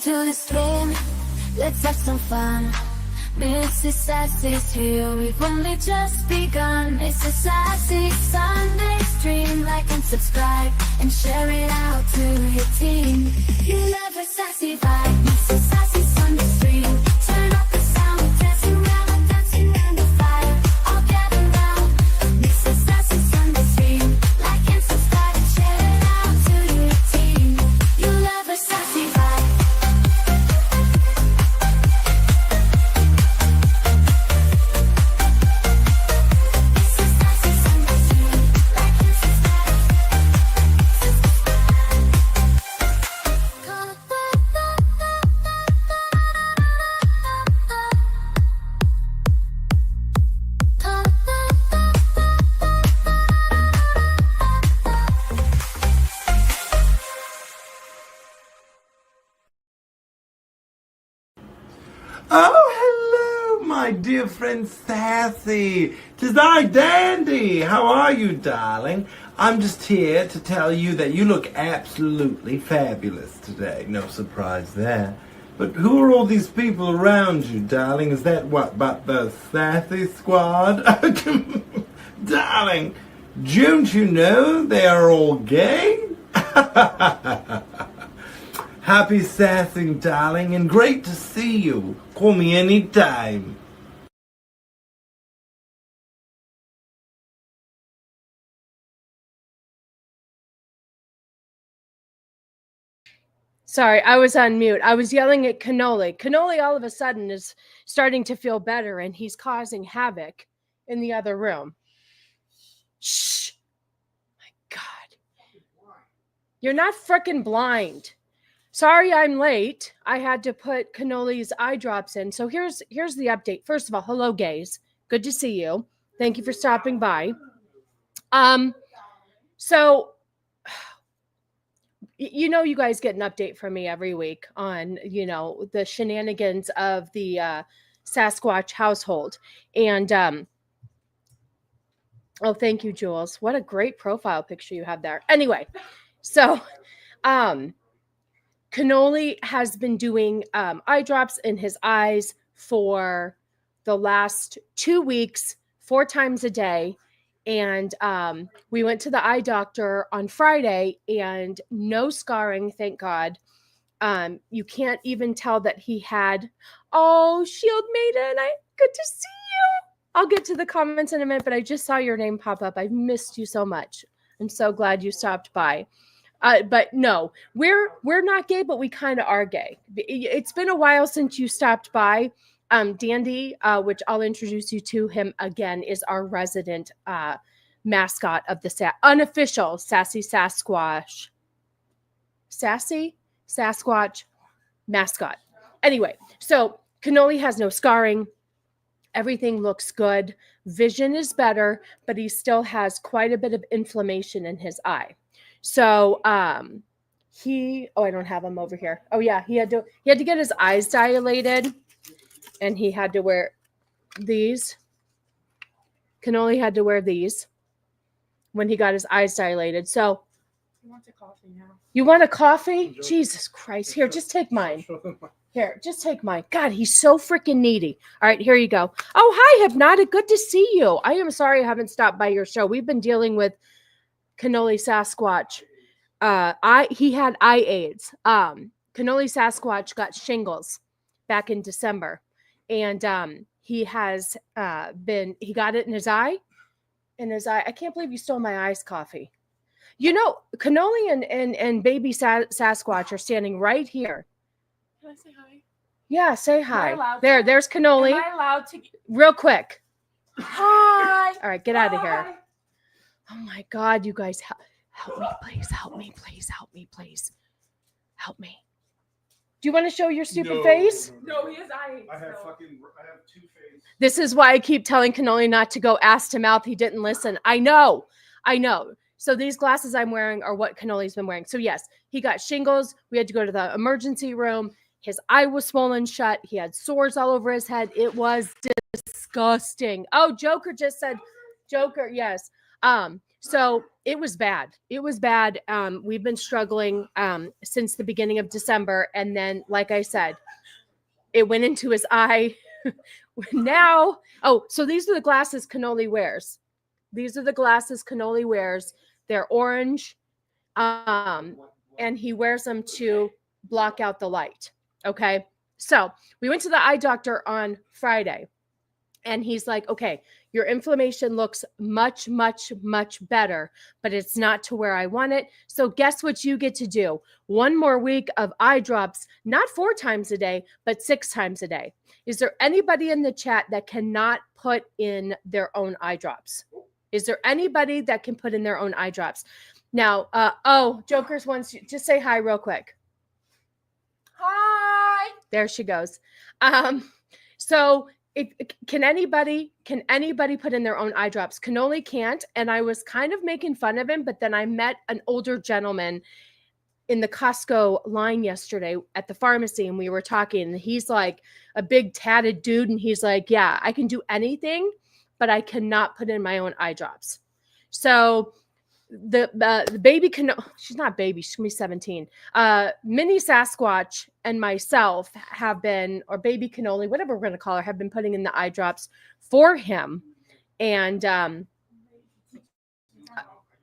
to the stream, let's have some fun. Mrs. Sassy's here, we've only just begun. It's a Sassy Sunday stream. Like and subscribe and share it out to your team. You love a sassy vibe. Mrs. Sassy Sunday stream. Turn up the sound, dancing around and dancing in the fire. All gather round. Mrs. Sassy Sunday stream. Like and subscribe and share it out to your team. You love a sassy vibe. Oh, hello, my dear friend Sassy. 'Tis I, Dandy. How are you, darling? I'm just here to tell you that you look absolutely fabulous today. No surprise there. But who are all these people around you, darling? Is that what, but the Sassy squad? Darling, don't you know they are all gay? Happy sassing, darling, and great to see you. Call me anytime. Sorry, I was on mute. I was yelling at Cannoli. Cannoli all of a sudden is starting to feel better, and he's causing havoc in the other room. Shh. My God. You're not frickin' blind. Sorry I'm late. I had to put Cannoli's eye drops in. So here's the update. First of all, hello, gays. Good to see you. Thank you for stopping by. So you know, you guys get an update from me every week on, you know, the shenanigans of the Sasquatch household. And oh, thank you, Jules. What a great profile picture you have there. Anyway, so Cannoli has been doing eye drops in his eyes for the last 2 weeks, 4 times a day. And we went to the eye doctor on Friday and no scarring, thank God. You can't even tell that he had, oh, Shield Maiden, good to see you. I'll get to the comments in a minute, but I just saw your name pop up. I've missed you so much. I'm so glad you stopped by. But no, we're not gay, but we kind of are gay. It's been a while since you stopped by. Dandy, which I'll introduce you to him again, is our resident mascot of the unofficial Sassy Sasquatch. Sassy Sasquatch mascot. Anyway, so Cannoli has no scarring. Everything looks good. Vision is better, but he still has quite a bit of inflammation in his eye. So I don't have him over here. Oh yeah, he had to get his eyes dilated, and he had to wear these. Cannoli had to wear these when he got his eyes dilated. So he wants a coffee now. You want a coffee? Jesus Christ. Here, just take mine. Here, just take mine. God, he's so freaking needy. All right, here you go. Oh, hi, Hypnotic. Good to see you. I am sorry I haven't stopped by your show. We've been dealing with Cannoli Sasquatch. He had eye AIDS. Cannoli Sasquatch got shingles back in December. And he has he got it in his eye. I can't believe you stole my iced coffee. You know, Cannoli and baby Sasquatch are standing right here. Can I say hi? Yeah, say hi. There's Cannoli. Am I allowed to? Real quick. Hi. All right, get out of here. Oh my God, you guys, help me, please. Help me, please. Help me, please. Help me. Do you want to show your stupid face? No, he has eye. I have 2 faces. This is why I keep telling Cannoli not to go ass to mouth. He didn't listen. I know. So these glasses I'm wearing are what Cannoli's been wearing. So yes, he got shingles. We had to go to the emergency room. His eye was swollen shut. He had sores all over his head. It was disgusting. Oh, Joker just said, Joker, yes. So it was bad. It was bad. We've been struggling since the beginning of December. And then, like I said, it went into his eye. Now, so these are the glasses Cannoli wears. These are the glasses Cannoli wears. They're orange. And he wears them to block out the light. Okay. So we went to the eye doctor on Friday. And he's like, okay, your inflammation looks much, much, much better, but it's not to where I want it. So guess what you get to do? One more week of eye drops, not 4 times a day, but 6 times a day. Is there anybody in the chat that cannot put in their own eye drops? Is there anybody that can put in their own eye drops? Now, Jokers wants you, just say hi real quick. Hi. There she goes. So can anybody put in their own eye drops? Cannoli can't. And I was kind of making fun of him, but then I met an older gentleman in the Costco line yesterday at the pharmacy, and we were talking, and he's like a big tatted dude. And he's like, yeah, I can do anything, but I cannot put in my own eye drops. So the baby she's not baby, she's gonna be 17. Mini Sasquatch and myself have been, or baby Cannoli, whatever we're gonna call her, have been putting in the eye drops for him. And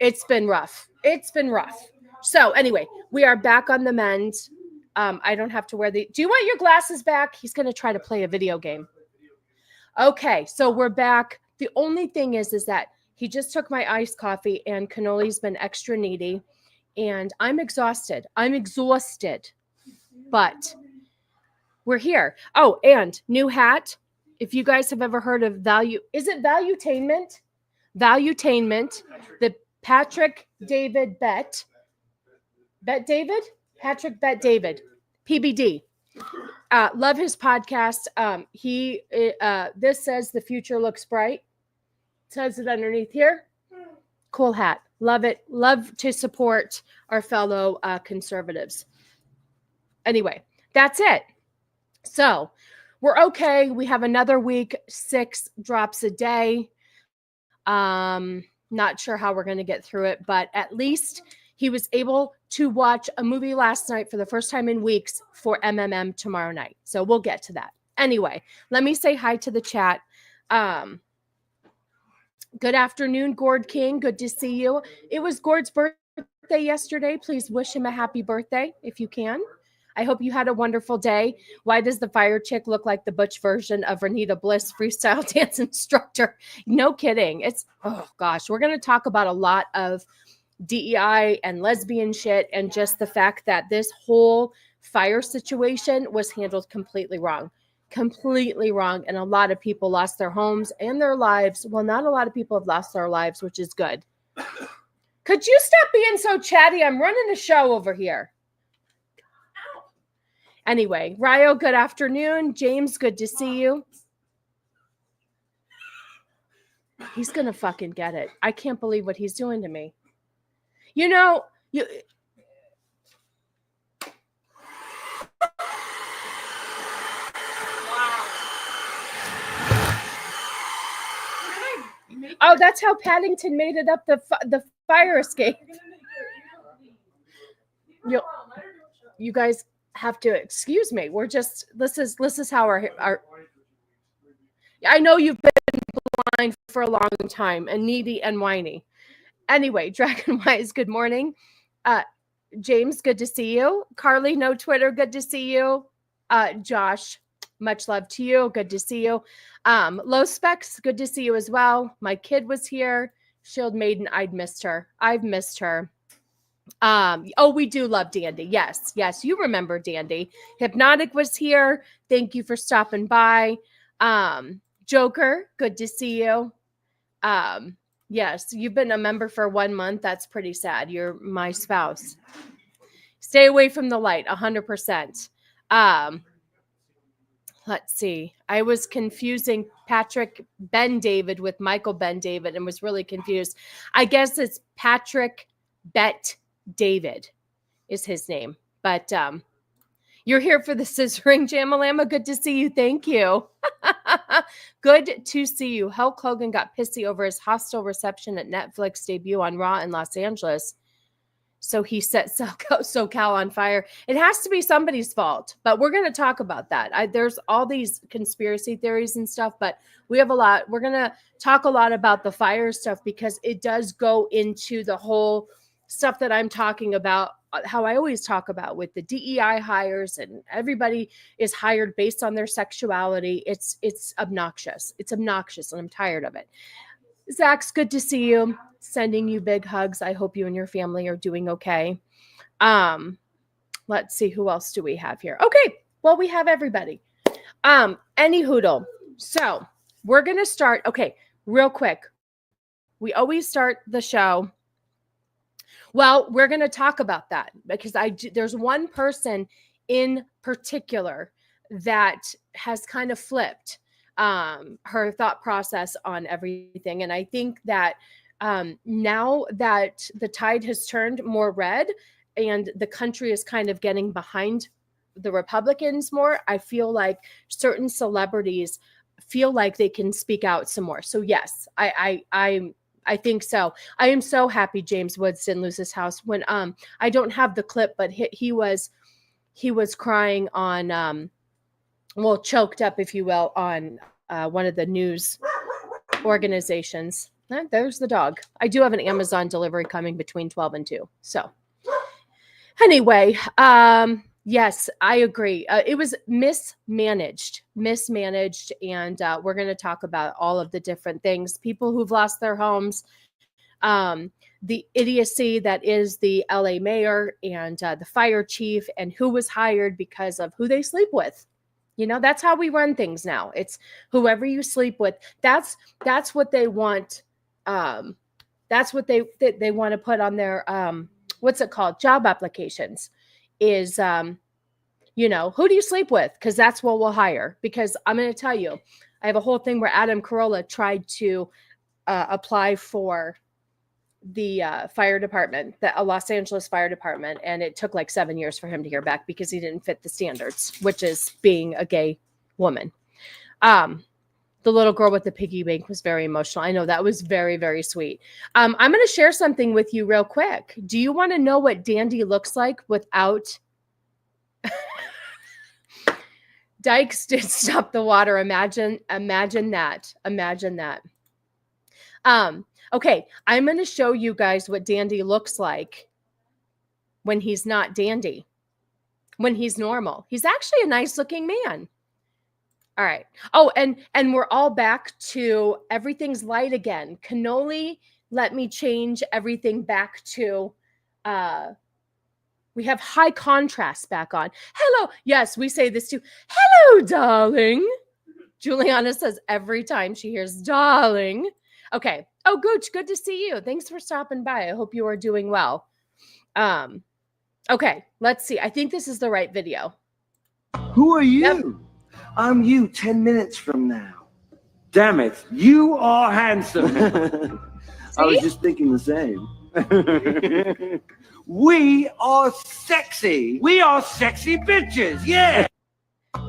it's been rough. It's been rough. So anyway, we are back on the mend. I don't have to wear do you want your glasses back? He's gonna try to play a video game. Okay, so we're back. The only thing is that he just took my iced coffee, and Cannoli's been extra needy, and I'm exhausted. But we're here. Oh, and new hat. If you guys have ever heard of is it Valuetainment? Valuetainment. The Patrick David Bet David? Patrick Bet David. PBD. Love his podcast. This says the future looks bright. Says it underneath here. Cool hat. Love it. Love to support our fellow conservatives. Anyway, that's it. So we're okay. We have another week, 6 drops a day. Not sure how we're going to get through it, but at least he was able to watch a movie last night for the first time in weeks for MMM tomorrow night. So we'll get to that. Anyway, let me say hi to the chat. Good afternoon, Gord King. Good to see you. It was Gord's birthday yesterday. Please wish him a happy birthday if you can. I hope you had a wonderful day. Why does the fire chick look like the butch version of Renita Bliss, freestyle dance instructor? No kidding. Oh gosh, we're going to talk about a lot of DEI and lesbian shit, and just the fact that this whole fire situation was handled completely wrong. And a lot of people lost their homes and their lives. Well, not a lot of people have lost their lives, which is good. Could you stop being so chatty? I'm running a show over here. Anyway, Ryo, good afternoon. James, good to see you. He's going to fucking get it. I can't believe what he's doing to me. You know, oh, that's how Paddington made it up the fire escape. You guys have to excuse me. This is how our I know you've been blind for a long time and needy and whiny. Anyway, Dragonwise, good morning. James, good to see you. Carly, no Twitter, good to see you. Josh, much love to you. Good to see you. Low Specs, good to see you as well. My kid was here. Shield Maiden, I've missed her. We do love Dandy. Yes, you remember Dandy. Hypnotic was here. Thank you for stopping by. Joker, good to see you. Yes, you've been a member for 1 month. That's pretty sad. You're my spouse. Stay away from the light, 100%. Let's see. I was confusing Patrick Ben David with Michael Ben David and was really confused. I guess it's Patrick Bet David is his name. But you're here for the scissoring, Jamalama. Good to see you. Thank you. Good to see you. Hulk Hogan got pissy over his hostile reception at Netflix debut on Raw in Los Angeles. So he set SoCal on fire. It has to be somebody's fault, but we're going to talk about that. There's all these conspiracy theories and stuff, but we have a lot. We're going to talk a lot about the fire stuff because it does go into the whole stuff that I'm talking about, how I always talk about with the DEI hires, and everybody is hired based on their sexuality. It's obnoxious. It's obnoxious, and I'm tired of it. Zach's good to see you. Sending you big hugs. I hope you and your family are doing okay. Let's see, who else do we have here? Okay, well, we have everybody. Any hoodle. So we're gonna start. Okay, real quick. We always start the show. Well, we're gonna talk about that because there's one person in particular that has kind of flipped her thought process on everything, and I think that now that the tide has turned more red and the country is kind of getting behind the Republicans more, I feel like certain celebrities feel like they can speak out some more. So yes, I think so. I am so happy James Woods didn't lose his house. When I don't have the clip, but he was crying on well, choked up, if you will, on one of the news organizations. There's the dog. I do have an Amazon delivery coming between 12 and 2. So anyway, yes, I agree. It was mismanaged, and we're going to talk about all of the different things. People who've lost their homes, the idiocy that is the LA mayor and the fire chief, and who was hired because of who they sleep with. You know, that's how we run things now. It's whoever you sleep with. That's what they want. That's what they want to put on their what's it called, job applications, is you know, who do you sleep with, because that's what we'll hire. Because I'm going to tell you, I have a whole thing where Adam Carolla tried to apply for the fire department, the Los Angeles Fire Department, and it took like 7 years for him to hear back because he didn't fit the standards, which is being a gay woman. The little girl with the piggy bank was very emotional. I know, that was very, very sweet. I'm going to share something with you real quick. Do you want to know what Dandy looks like without... Dykes did stop the water. Imagine that. Imagine that. Okay, I'm going to show you guys what Dandy looks like when he's not Dandy, when he's normal. He's actually a nice looking man. All right. Oh, and we're all back to everything's light again. Cannoli let me change everything back to, we have high contrast back on. Hello. Yes, we say this too. Hello, darling. Juliana says every time she hears darling. Okay. Oh, Gooch, good to see you. Thanks for stopping by. I hope you are doing well. Okay, let's see. I think this is the right video. Who are you? Yep. I'm you 10 minutes from now. Damn it, you are handsome. I was just thinking the same. We are sexy. We are sexy bitches, yeah.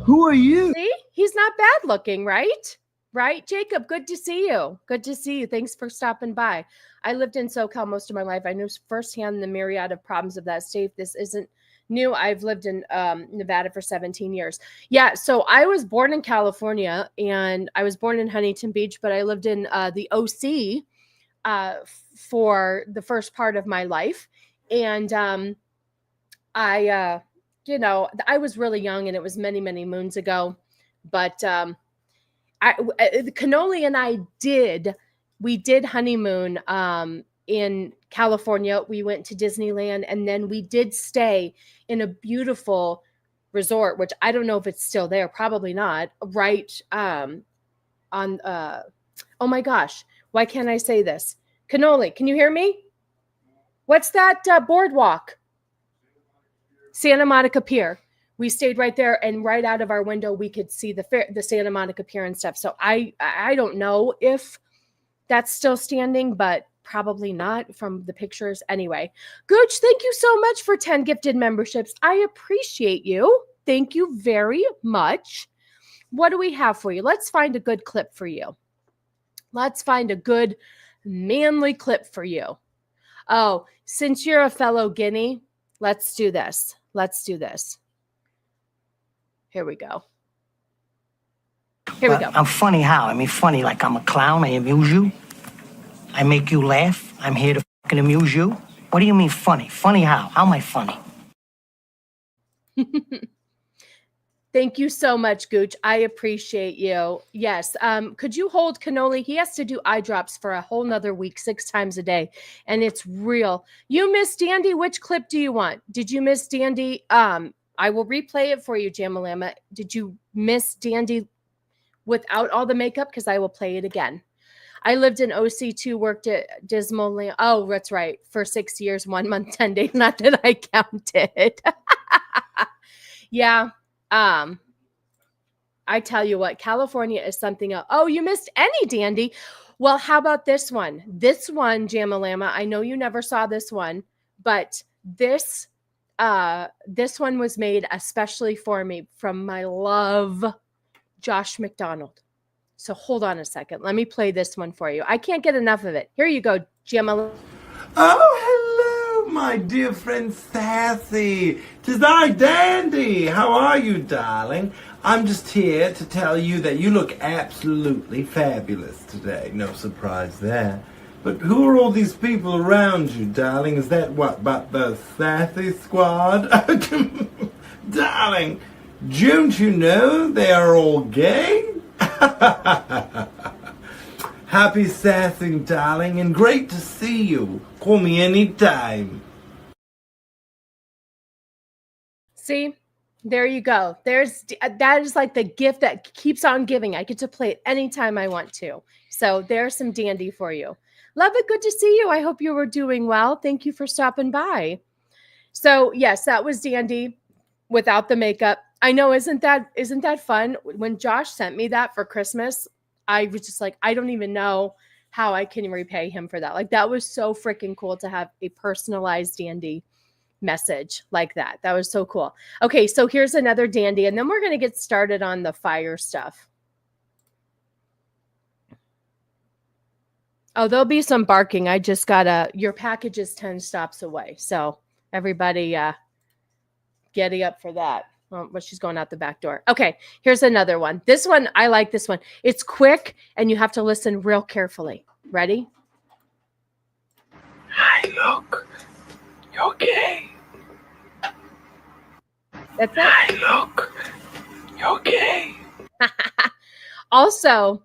Who are you? See? He's not bad looking, right? Right, Jacob? Good to see you. Good to see you. Thanks for stopping by. I lived in SoCal most of my life. I knew firsthand the myriad of problems of that state. This isn't new. I've lived in Nevada for 17 years. Yeah, so I was born in California, and I was born in Huntington Beach, but I lived in the OC for the first part of my life. And I was really young, and it was many, many moons ago. But Cannoli and I did honeymoon in California. We went to Disneyland, and then we did stay in a beautiful resort, which I don't know if it's still there, probably not, right on oh my gosh, why can't I say this? Cannoli, can you hear me? What's that boardwalk? Santa Monica Pier. We stayed right there, and right out of our window, we could see the Santa Monica Pier and stuff. So I don't know if that's still standing, but probably not from the pictures. Anyway, Gooch, thank you so much for 10 gifted memberships. I appreciate you. Thank you very much. what do we have for you? Let's find a good clip for you. Let's find a good manly clip for you. Oh, since you're a fellow guinea, let's do this. Let's do this. Here we go. Here we go. I'm funny how? I mean, funny like I'm a clown. I amuse you. I make you laugh. I'm here to fucking amuse you. What do you mean funny? Funny how? How am I funny? Thank you so much, Gooch. I appreciate you. Yes. Could you hold Cannoli? He has to do eye drops for a whole nother week, 6 times a day. And it's real. You missed Dandy. Which clip do you want? Did you miss Dandy? I will replay it for you, Jamalama. Did you miss Dandy without all the makeup? Because I will play it again. I lived in OC2, worked at Dismal. Oh, that's right. For 6 years, 1 month, 10 days. Not that I counted. Yeah. I tell you what, California is something else. Oh, you missed any Dandy. Well, how about this one? This one, Jamalama, I know you never saw this one, but this one was made especially for me from my love, Josh McDonald. So hold on a second. Let me play this one for you. I can't get enough of it. Here you go, Jamalama. Oh, hello, my dear friend Sassy. 'Tis I, Dandy. How are you, darling? I'm just here to tell you that you look absolutely fabulous today. No surprise there. But who are all these people around you, darling? Is that what, but the Sassy squad? Darling, don't you know they are all gay? Happy sassing, darling, and great to see you. Call me anytime. See, there you go. That is like the gift that keeps on giving. I get to play it anytime I want to. So there's some Dandy for you. Love it. Good to see you. I hope you were doing well. Thank you for stopping by. So yes, that was Dandy without the makeup. I know, isn't that fun? When Josh sent me that for Christmas, I was just like, I don't even know how I can repay him for that. Like, that was so freaking cool to have a personalized Dandy message like that. That was so cool. Okay, so here's another Dandy, and then we're going to get started on the fire stuff. Oh, there'll be some barking. I just got your package is 10 stops away. So everybody getting up for that. Oh, but she's going out the back door. Okay, here's another one. This one, I like this one. It's quick, and you have to listen real carefully. Ready? Hi, look. You're gay. That's it. Hi, look. You're gay. Also,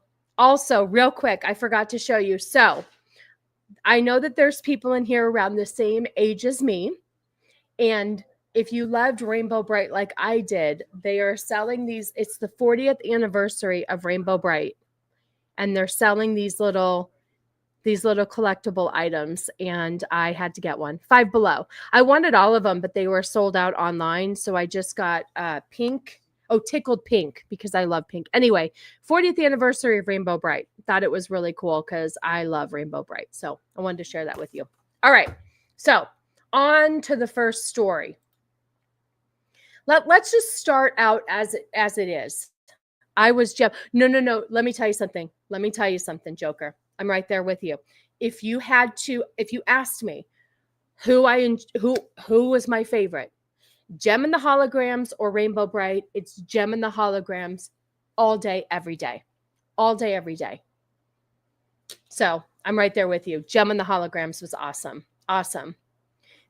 real quick, I forgot to show you. So I know that there's people in here around the same age as me. And if you loved Rainbow Bright like I did, they are selling these. It's the 40th anniversary of Rainbow Bright. And they're selling these little collectible items. And I had to get one. Five Below. I wanted all of them, but they were sold out online. So I just got pink. Oh, Tickled Pink, because I love pink. Anyway, 40th anniversary of Rainbow Bright. Thought it was really cool because I love Rainbow Bright. So I wanted to share that with you. All right. So on to the first story. Let's just start out as it is. I was Jeff. No. Let me tell you something, Joker. I'm right there with you. If you asked me who was my favorite, Gem and the Holograms or Rainbow Bright, it's Gem and the Holograms all day, every day. All day, every day. So I'm right there with you. Gem and the Holograms was awesome. Awesome.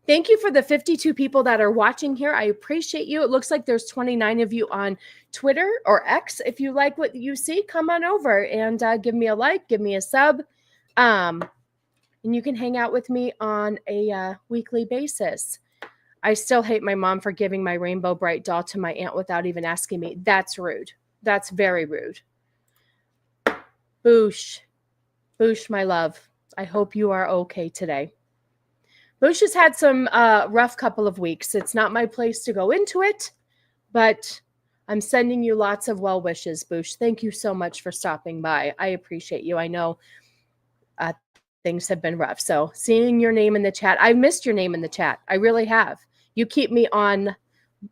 Thank you for the 52 people that are watching here. I appreciate you. It looks like there's 29 of you on Twitter or X. If you like what you see, come on over and give me a like, give me a sub. And you can hang out with me on a weekly basis. I still hate my mom for giving my Rainbow Bright doll to my aunt without even asking me. That's rude. That's very rude. Boosh. Boosh, my love. I hope you are okay today. Boosh has had some rough couple of weeks. It's not my place to go into it, but I'm sending you lots of well wishes, Boosh. Thank you so much for stopping by. I appreciate you. I know things have been rough. So seeing your name in the chat, I missed your name in the chat. I really have. You keep me on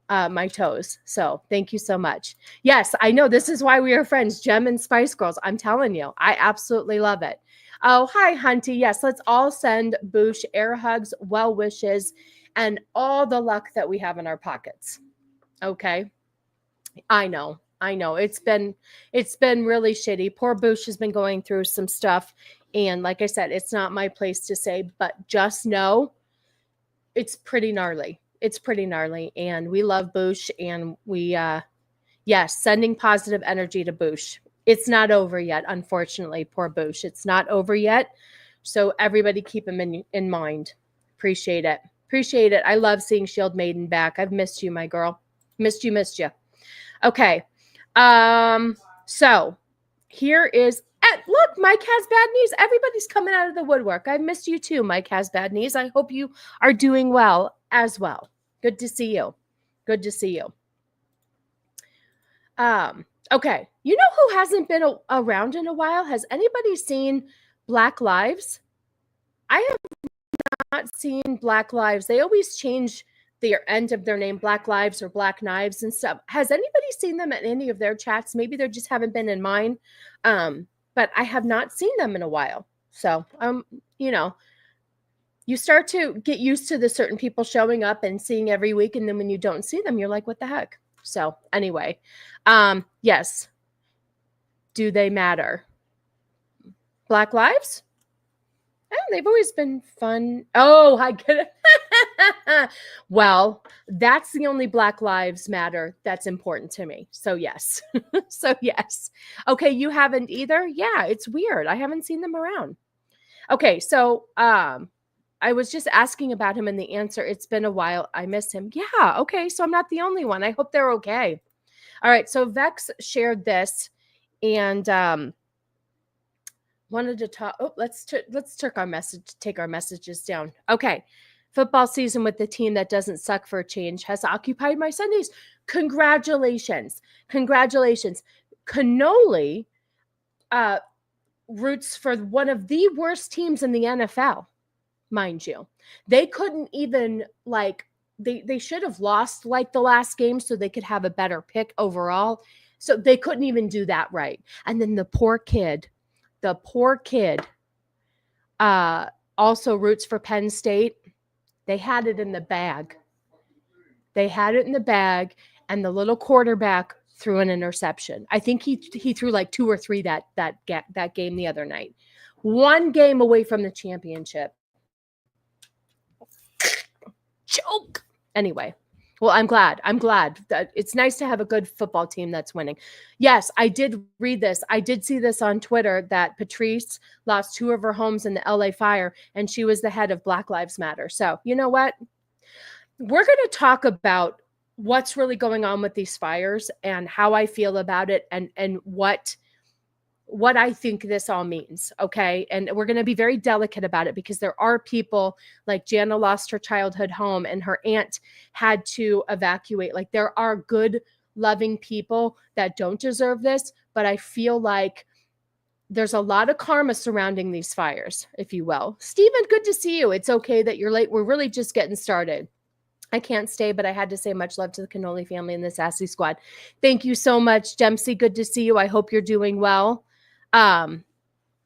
my toes. So thank you so much. Yes, I know this is why we are friends, Gem and Spice Girls. I'm telling you, I absolutely love it. Oh, hi, Hunty. Yes, let's all send Boosh air hugs, well wishes, and all the luck that we have in our pockets. Okay. I know. It's been really shitty. Poor Boosh has been going through some stuff. And like I said, it's not my place to say, but just know it's pretty gnarly. It's pretty gnarly. And we love Boosh. And we yes, sending positive energy to Boosh. It's not over yet, unfortunately, poor Boosh. It's not over yet. So everybody keep him in mind. Appreciate it. Appreciate it. I love seeing Shield Maiden back. I've missed you, my girl. Missed you. Okay. So here is, look, Mike has bad knees. Everybody's coming out of the woodwork. I missed you too, Mike has bad knees. I hope you are doing well as well. Good to see you. Good to see you. Okay. You know who hasn't been around in a while? Has anybody seen Black Lives? I have not seen Black Lives. They always change the end of their name, Black Lives or Black Knives and stuff. Has anybody seen them at any of their chats? Maybe they just haven't been in mine. But I have not seen them in a while. So, you know, you start to get used to the certain people showing up and seeing every week. And then when you don't see them, you're like, what the heck? So anyway, yes. Do they matter? Black Lives? Oh, they've always been fun. Oh, I get it. Well, that's the only Black Lives Matter that's important to me. So yes. So yes. Okay, you haven't either? Yeah, it's weird. I haven't seen them around. Okay, so I was just asking about him and the answer, it's been a while. I miss him. Yeah, okay, so I'm not the only one. I hope they're okay. All right, so Vex shared this and wanted to talk. Oh, let's take our messages down. Okay. Football season with the team that doesn't suck for a change has occupied my Sundays. Congratulations. Congratulations. Cannoli roots for one of the worst teams in the NFL, mind you. They couldn't even they should have lost like the last game so they could have a better pick overall. So they couldn't even do that right. And then the poor kid also roots for Penn State. They had it in the bag. And the little quarterback threw an interception. I think he threw like 2 or 3 that game the other night. 1 game away from the championship. Joke. Anyway. Well, I'm glad that it's nice to have a good football team that's winning. Yes, I did read this. I did see this on Twitter that Patrice lost 2 of her homes in the LA fire and she was the head of Black Lives Matter. So, you know what? We're going to talk about what's really going on with these fires and how I feel about it and what I think this all means, okay? And we're going to be very delicate about it because there are people like Jana lost her childhood home and her aunt had to evacuate. Like there are good, loving people that don't deserve this, but I feel like there's a lot of karma surrounding these fires, if you will. Stephen, good to see you. It's okay that you're late. We're really just getting started. I can't stay, but I had to say much love to the Cannoli family and the Sassy squad. Thank you so much, Dempsey. Good to see you. I hope you're doing well.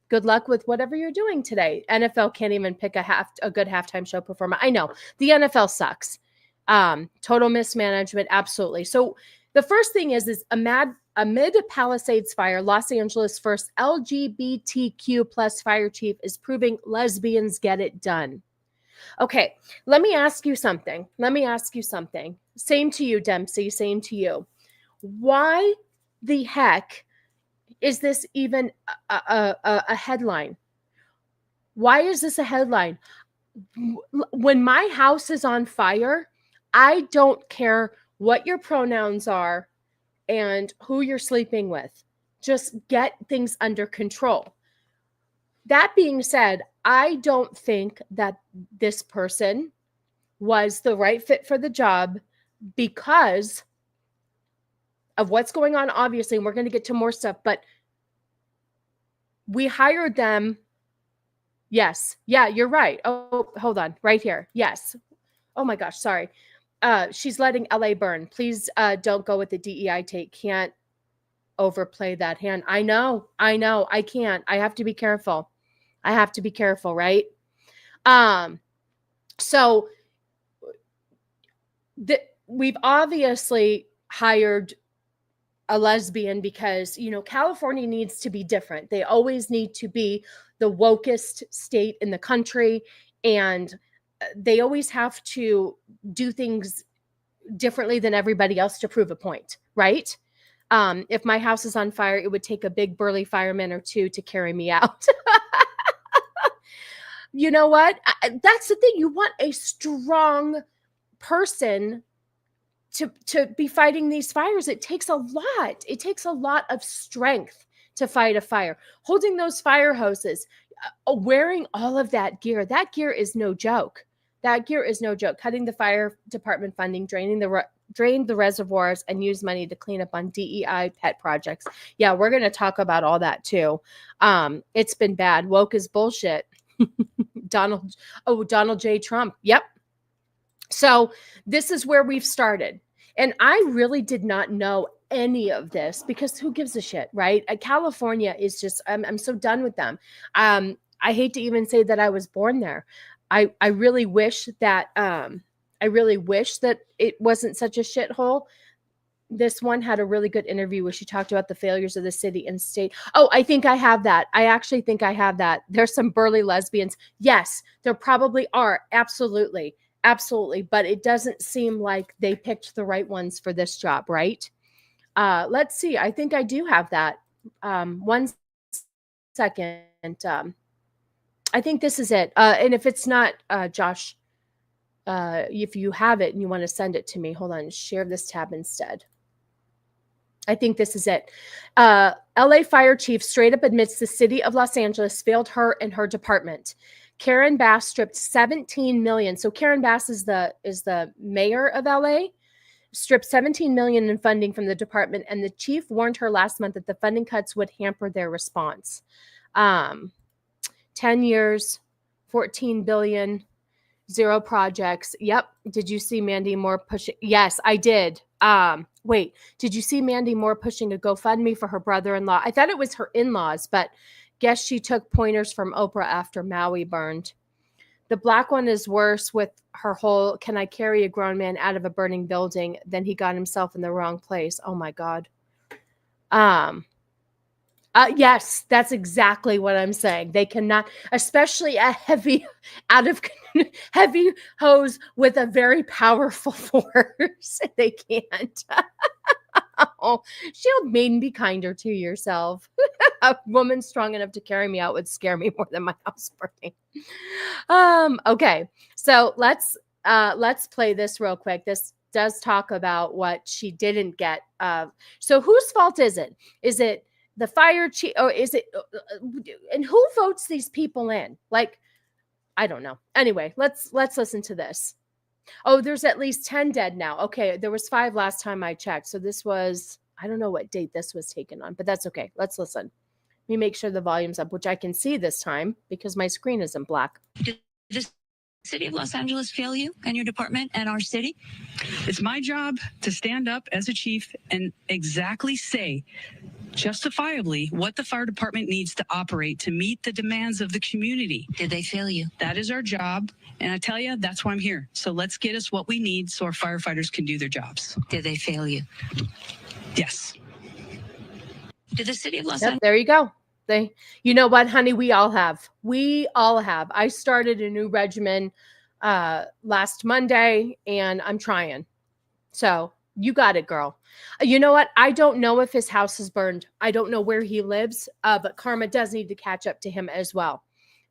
Good luck with whatever you're doing today. NFL can't even pick a good halftime show performer. I know the NFL sucks. Total mismanagement. Absolutely. So the first thing is amid Palisades fire, Los Angeles' first LGBTQ plus fire chief is proving lesbians get it done. Okay. Let me ask you something. Same to you, Dempsey. Same to you. Why the heck is this even a headline? Why is this a headline? When my house is on fire, I don't care what your pronouns are and who you're sleeping with. Just get things under control. That being said, I don't think that this person was the right fit for the job because of what's going on, obviously, and we're going to get to more stuff, but we hired them. Yes. Yeah, you're right. Oh, hold on. Right here. Yes. Oh my gosh. Sorry. she's letting LA burn. Please don't go with the DEI take. Can't overplay that hand. I know. I can't. I have to be careful. Right? So we've obviously hired a lesbian because, you know, California needs to be different. They always need to be the wokest state in the country, and they always have to do things differently than everybody else to prove a point, right? If my house is on fire, it would take a big burly fireman or two to carry me out. You know what? That's the thing. You want a strong person to be fighting these fires. It takes a lot. It takes a lot of strength to fight a fire. Holding those fire hoses, wearing all of that gear. That gear is no joke. Cutting the fire department funding, drain the reservoirs, and use money to clean up on DEI pet projects. Yeah, we're going to talk about all that too. It's been bad. Woke is bullshit. Donald J. Trump. Yep. So this is where we've started. And I really did not know any of this because who gives a shit, right? California is just, I'm so done with them. I hate to even say that I was born there. I really wish that it wasn't such a shithole. This one had a really good interview where she talked about the failures of the city and state. Oh, I think I have that. I actually think I have that. There's some burly lesbians. Yes, there probably are. Absolutely. But it doesn't seem like they picked the right ones for this job, right? Let's see. I think I do have that. 1 second. I think this is it. And if it's not, Josh, if you have it and you want to send it to me, hold on, share this tab instead. I think this is it. LA fire chief straight up admits the city of Los Angeles failed her and her department. Karen Bass stripped 17 million. So Karen Bass is the mayor of LA. Stripped 17 million in funding from the department, and the chief warned her last month that the funding cuts would hamper their response. 10 years, 14 billion, 0 projects. Yep. Did you see Mandy Moore pushing? Yes, I did. Wait, did you see Mandy Moore pushing a GoFundMe for her brother-in-law? I thought it was her in-laws, but guess she took pointers from Oprah after Maui burned. The black one is worse with her whole, can I carry a grown man out of a burning building? Then he got himself in the wrong place. Oh my God. Yes, that's exactly what I'm saying. They cannot, especially a heavy hose with a very powerful force. They can't. Oh, shield maiden, be kinder to yourself. A woman strong enough to carry me out would scare me more than my house burning. Okay, so let's play this real quick. This does talk about what she didn't get. So whose fault is it? Is it the fire chief, or is it? And who votes these people in? Like, I don't know. Anyway, let's listen to this. Oh, there's at least 10 dead now. Okay, there was 5 last time I checked. So this was, I don't know what date this was taken on, but that's okay. Let's listen. Let me make sure the volume's up, which I can see this time because my screen isn't black. Did the city of Los Angeles fail you and your department and our city? It's my job to stand up as a chief and exactly say justifiably what the fire department needs to operate to meet the demands of the community. Did they fail you? That is our job. And I tell you, that's why I'm here. So let's get us what we need so our firefighters can do their jobs. Did they fail you? Yes. Did the city of Los Angeles? There you go. You know what, honey? We all have. I started a new regimen last Monday, and I'm trying. So you got it, girl. You know what? I don't know if his house is burned. I don't know where he lives, but karma does need to catch up to him as well.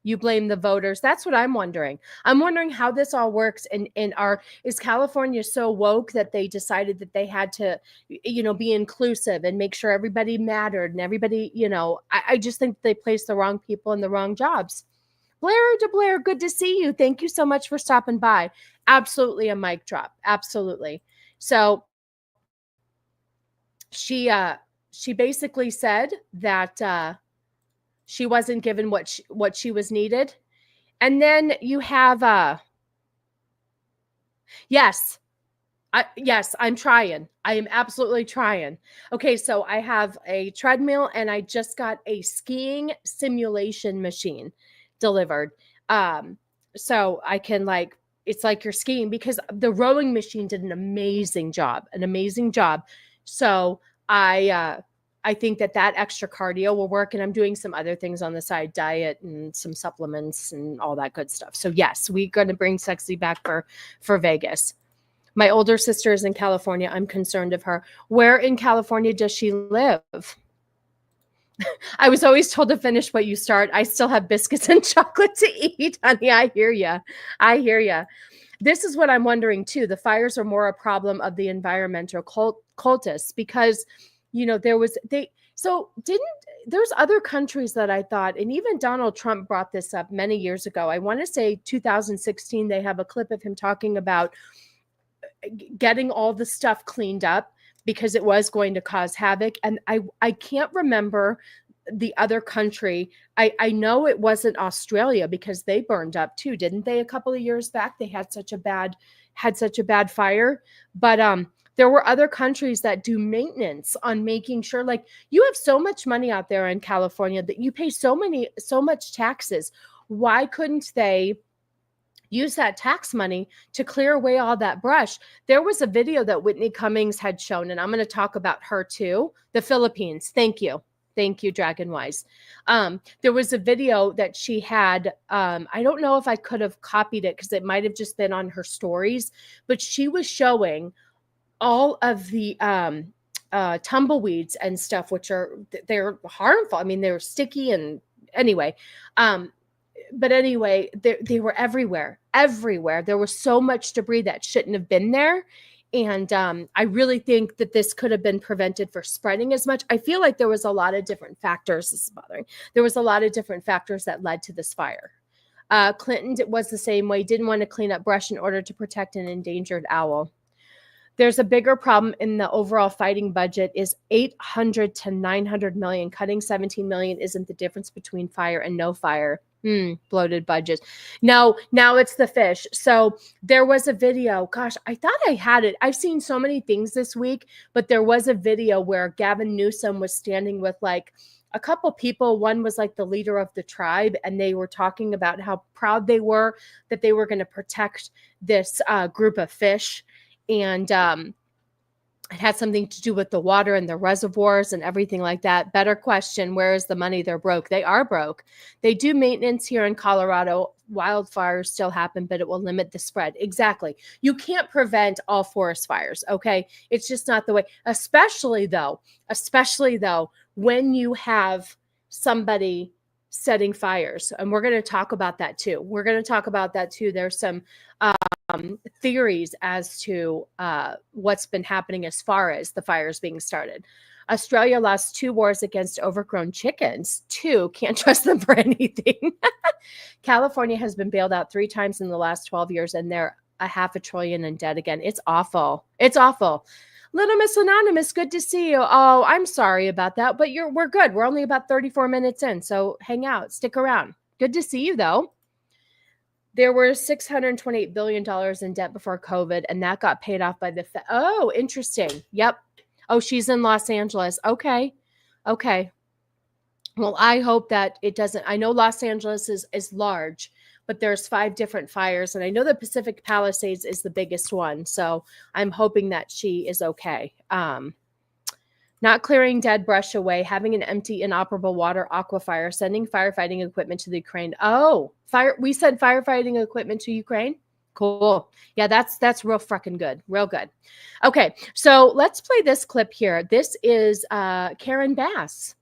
You blame the voters. That's what I'm wondering. I'm wondering how this all works. Is California so woke that they decided that they had to, be inclusive and make sure everybody mattered and everybody, I just think they placed the wrong people in the wrong jobs. Blair to Blair, good to see you. Thank you so much for stopping by. Absolutely a mic drop. Absolutely. So she basically said that she wasn't given what she was needed. And then you have yes, Yes, I'm trying. I am absolutely trying. Okay, so I have a treadmill and I just got a skiing simulation machine delivered. So I can like it's like you're skiing because the rowing machine did an amazing job, So I think that extra cardio will work, and I'm doing some other things on the side, diet and some supplements and all that good stuff. So yes, we're going to bring Sexy back for Vegas. My older sister is in California. I'm concerned of her. Where in California does she live? I was always told to finish what you start. I still have biscuits and chocolate to eat, honey. I hear you. I hear you. This is what I'm wondering too. The fires are more a problem of the environmental cultists because, there's other countries that I thought, and even Donald Trump brought this up many years ago. I want to say 2016, they have a clip of him talking about getting all the stuff cleaned up because it was going to cause havoc. And I can't remember the other country. I know it wasn't Australia because they burned up too, didn't they? A couple of years back, they had such a bad fire. But there were other countries that do maintenance on making sure, like, you have so much money out there in California that you pay so much taxes. Why couldn't they use that tax money to clear away all that brush? There was a video that Whitney Cummings had shown, and I'm going to talk about her too. The Philippines. Thank you, Dragonwise. There was a video that she had. I don't know if I could have copied it because it might have just been on her stories, but she was showing all of the tumbleweeds and stuff, which they're harmful. I mean, they're sticky and anyway. But anyway, they were everywhere. There was so much debris that shouldn't have been there. And I really think that this could have been prevented for spreading as much. I feel like there was a lot of different factors. This is bothering. There was a lot of different factors that led to this fire. Clinton was the same way, didn't want to clean up brush in order to protect an endangered owl. There's a bigger problem in the overall fighting budget is 800 to 900 million. Cutting 17 million isn't the difference between fire and no fire. Bloated budget. Now it's the fish. So there was a video. Gosh, I thought I had it. I've seen so many things this week, but there was a video where Gavin Newsom was standing with like a couple people. One was like the leader of the tribe, and they were talking about how proud they were that they were going to protect this group of fish. And it had something to do with the water and the reservoirs and everything like that. Better question, where is the money? They're broke. They are broke. They do maintenance here in Colorado. Wildfires still happen, but it will limit the spread. Exactly. You can't prevent all forest fires, okay? It's just not the way, especially though, when you have somebody setting fires. And we're going to talk about that too. There's some theories as to what's been happening as far as the fires being started. Australia lost 2 wars against overgrown chickens. 2, can't trust them for anything. California has been bailed out 3 times in the last 12 years, and they're $500 billion in debt again. It's awful. Little Miss Anonymous, good to see you. Oh, I'm sorry about that, but we're good. We're only about 34 minutes in, so hang out, stick around. Good to see you though. There were $628 billion in debt before COVID, and that got paid off by the Fed. Oh, interesting. Yep. Oh, she's in Los Angeles. Okay. Well, I hope that it doesn't. I know Los Angeles is large, but there's 5 different fires, and I know the Pacific Palisades is the biggest one. So I'm hoping that she is okay. Not clearing dead brush away, having an empty, inoperable water aquifer, sending firefighting equipment to the Ukraine. Oh, we sent firefighting equipment to Ukraine? Cool. Yeah, that's real fucking good. Real good. Okay, so let's play this clip here. This is Karen Bass.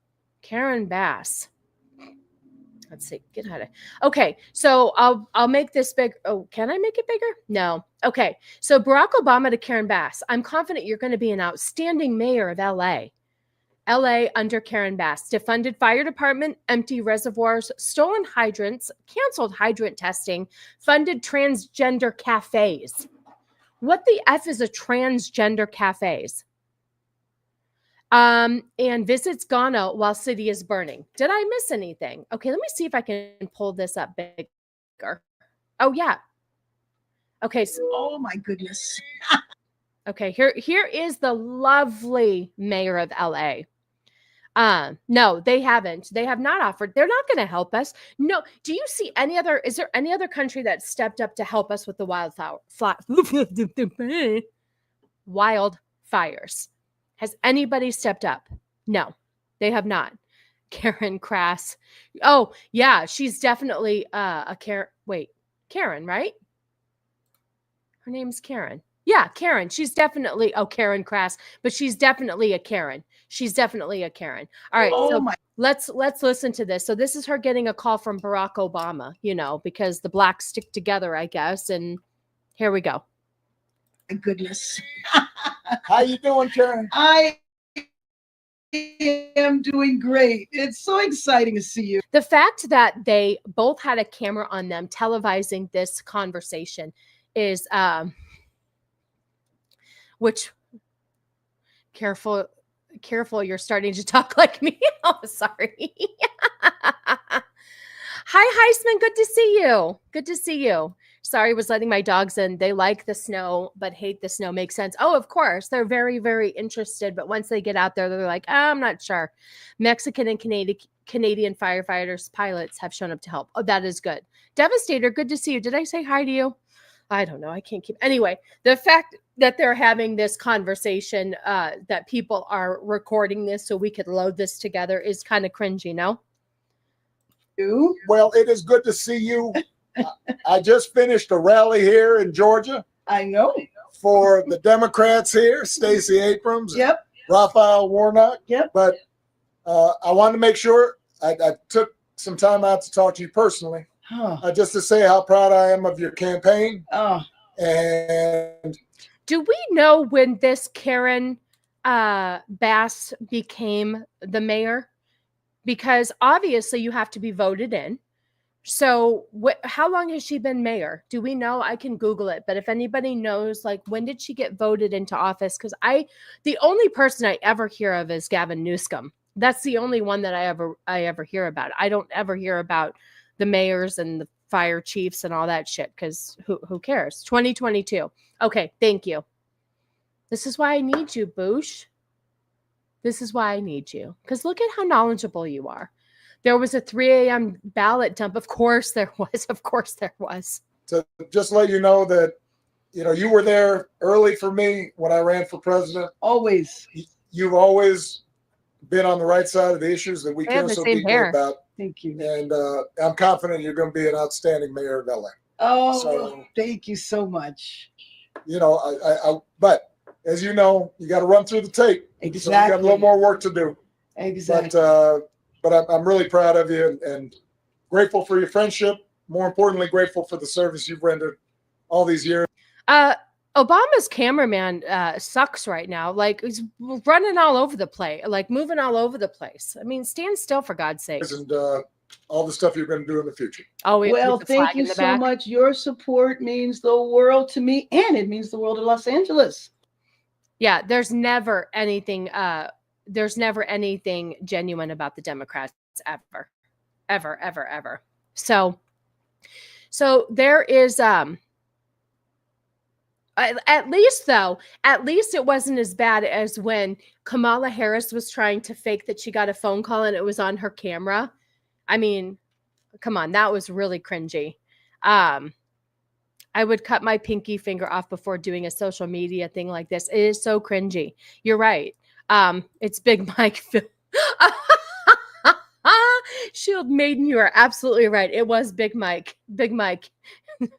Let's see. Get out of. Okay, so I'll make this big. Oh, can I make it bigger? No. Okay, so Barack Obama to Karen Bass. I'm confident you're going to be an outstanding mayor of LA. LA under Karen Bass. Defunded fire department, empty reservoirs, stolen hydrants, canceled hydrant testing, funded transgender cafes. What the F is a transgender cafes? And visits Ghana while city is burning. Did I miss anything? Okay, let me see if I can pull this up bigger. Oh, yeah. Okay. So, oh, my goodness. Okay, here is the lovely mayor of LA. No, they haven't. They have not offered. They're not going to help us. No. Do you see is there any other country that stepped up to help us with the wildfires? Has anybody stepped up? No, they have not. Karen Crass. Oh, yeah, she's definitely a Karen. Wait, Karen, right? Her name's Karen. Yeah, Karen. She's definitely Karen Crass, but she's definitely a Karen. She's definitely a Karen. All right, so let's listen to this. So this is her getting a call from Barack Obama, because the blacks stick together, I guess. And here we go. My goodness. How you doing, Karen? I am doing great. It's so exciting to see you. The fact that they both had a camera on them televising this conversation is which careful, you're starting to talk like me. Oh, sorry. Hi, Heisman. Good to see you. Good to see you. Sorry, was letting my dogs in. They like the snow, but hate the snow. Makes sense. Oh, of course. They're very, very interested. But once they get out there, they're like, I'm not sure. Mexican and Canadian firefighters, pilots have shown up to help. Oh, that is good. Devastator, good to see you. Did I say hi to you? I don't know. I can't keep. Anyway, the fact that they're having this conversation, that people are recording this so we could load this together is kind of cringy, no? Well, it is good to see you. I just finished a rally here in Georgia. I know. For the Democrats here, Stacey Abrams, Yep. Raphael Warnock. Yep. But I wanted to make sure I took some time out to talk to you personally. Just to say how proud I am of your campaign. And do we know when this Karen Bass became the mayor? Because obviously you have to be voted in. So how long has she been mayor? Do we know? I can Google it. But if anybody knows, like, when did she get voted into office? Because the only person I ever hear of is Gavin Newsom. That's the only one that I ever hear about. I don't ever hear about the mayors and the fire chiefs and all that shit, because who cares? 2022. Okay, thank you. This is why I need you, Boosh. This is why I need you. Because look at how knowledgeable you are. There was a 3 a.m. ballot dump. Of course there was. Of course there was. To just let you know that, you were there early for me when I ran for president. Always. You've always been on the right side of the issues that we care so deeply about. Thank you. And I'm confident you're going to be an outstanding mayor of LA. Oh, so, thank you so much. But as you know, you got to run through the tape. Exactly. So you got a little more work to do. Exactly. But I'm really proud of you and grateful for your friendship. More importantly, grateful for the service you've rendered all these years. Obama's cameraman sucks right now. Like, he's running all over the place, like moving all over the place. I mean, stand still, for God's sake. And all the stuff you're going to do in the future. Oh, well, thank you so much. Your support means the world to me, and it means the world of Los Angeles. Yeah, there's never anything genuine about the Democrats ever. So there is at least it wasn't as bad as when Kamala Harris was trying to fake that she got a phone call and it was on her camera. I mean, come on, that was really cringy. I would cut my pinky finger off before doing a social media thing like this. It is so cringy. You're right. It's Big Mike. Shield Maiden, you are absolutely right. It was Big Mike. Big Mike.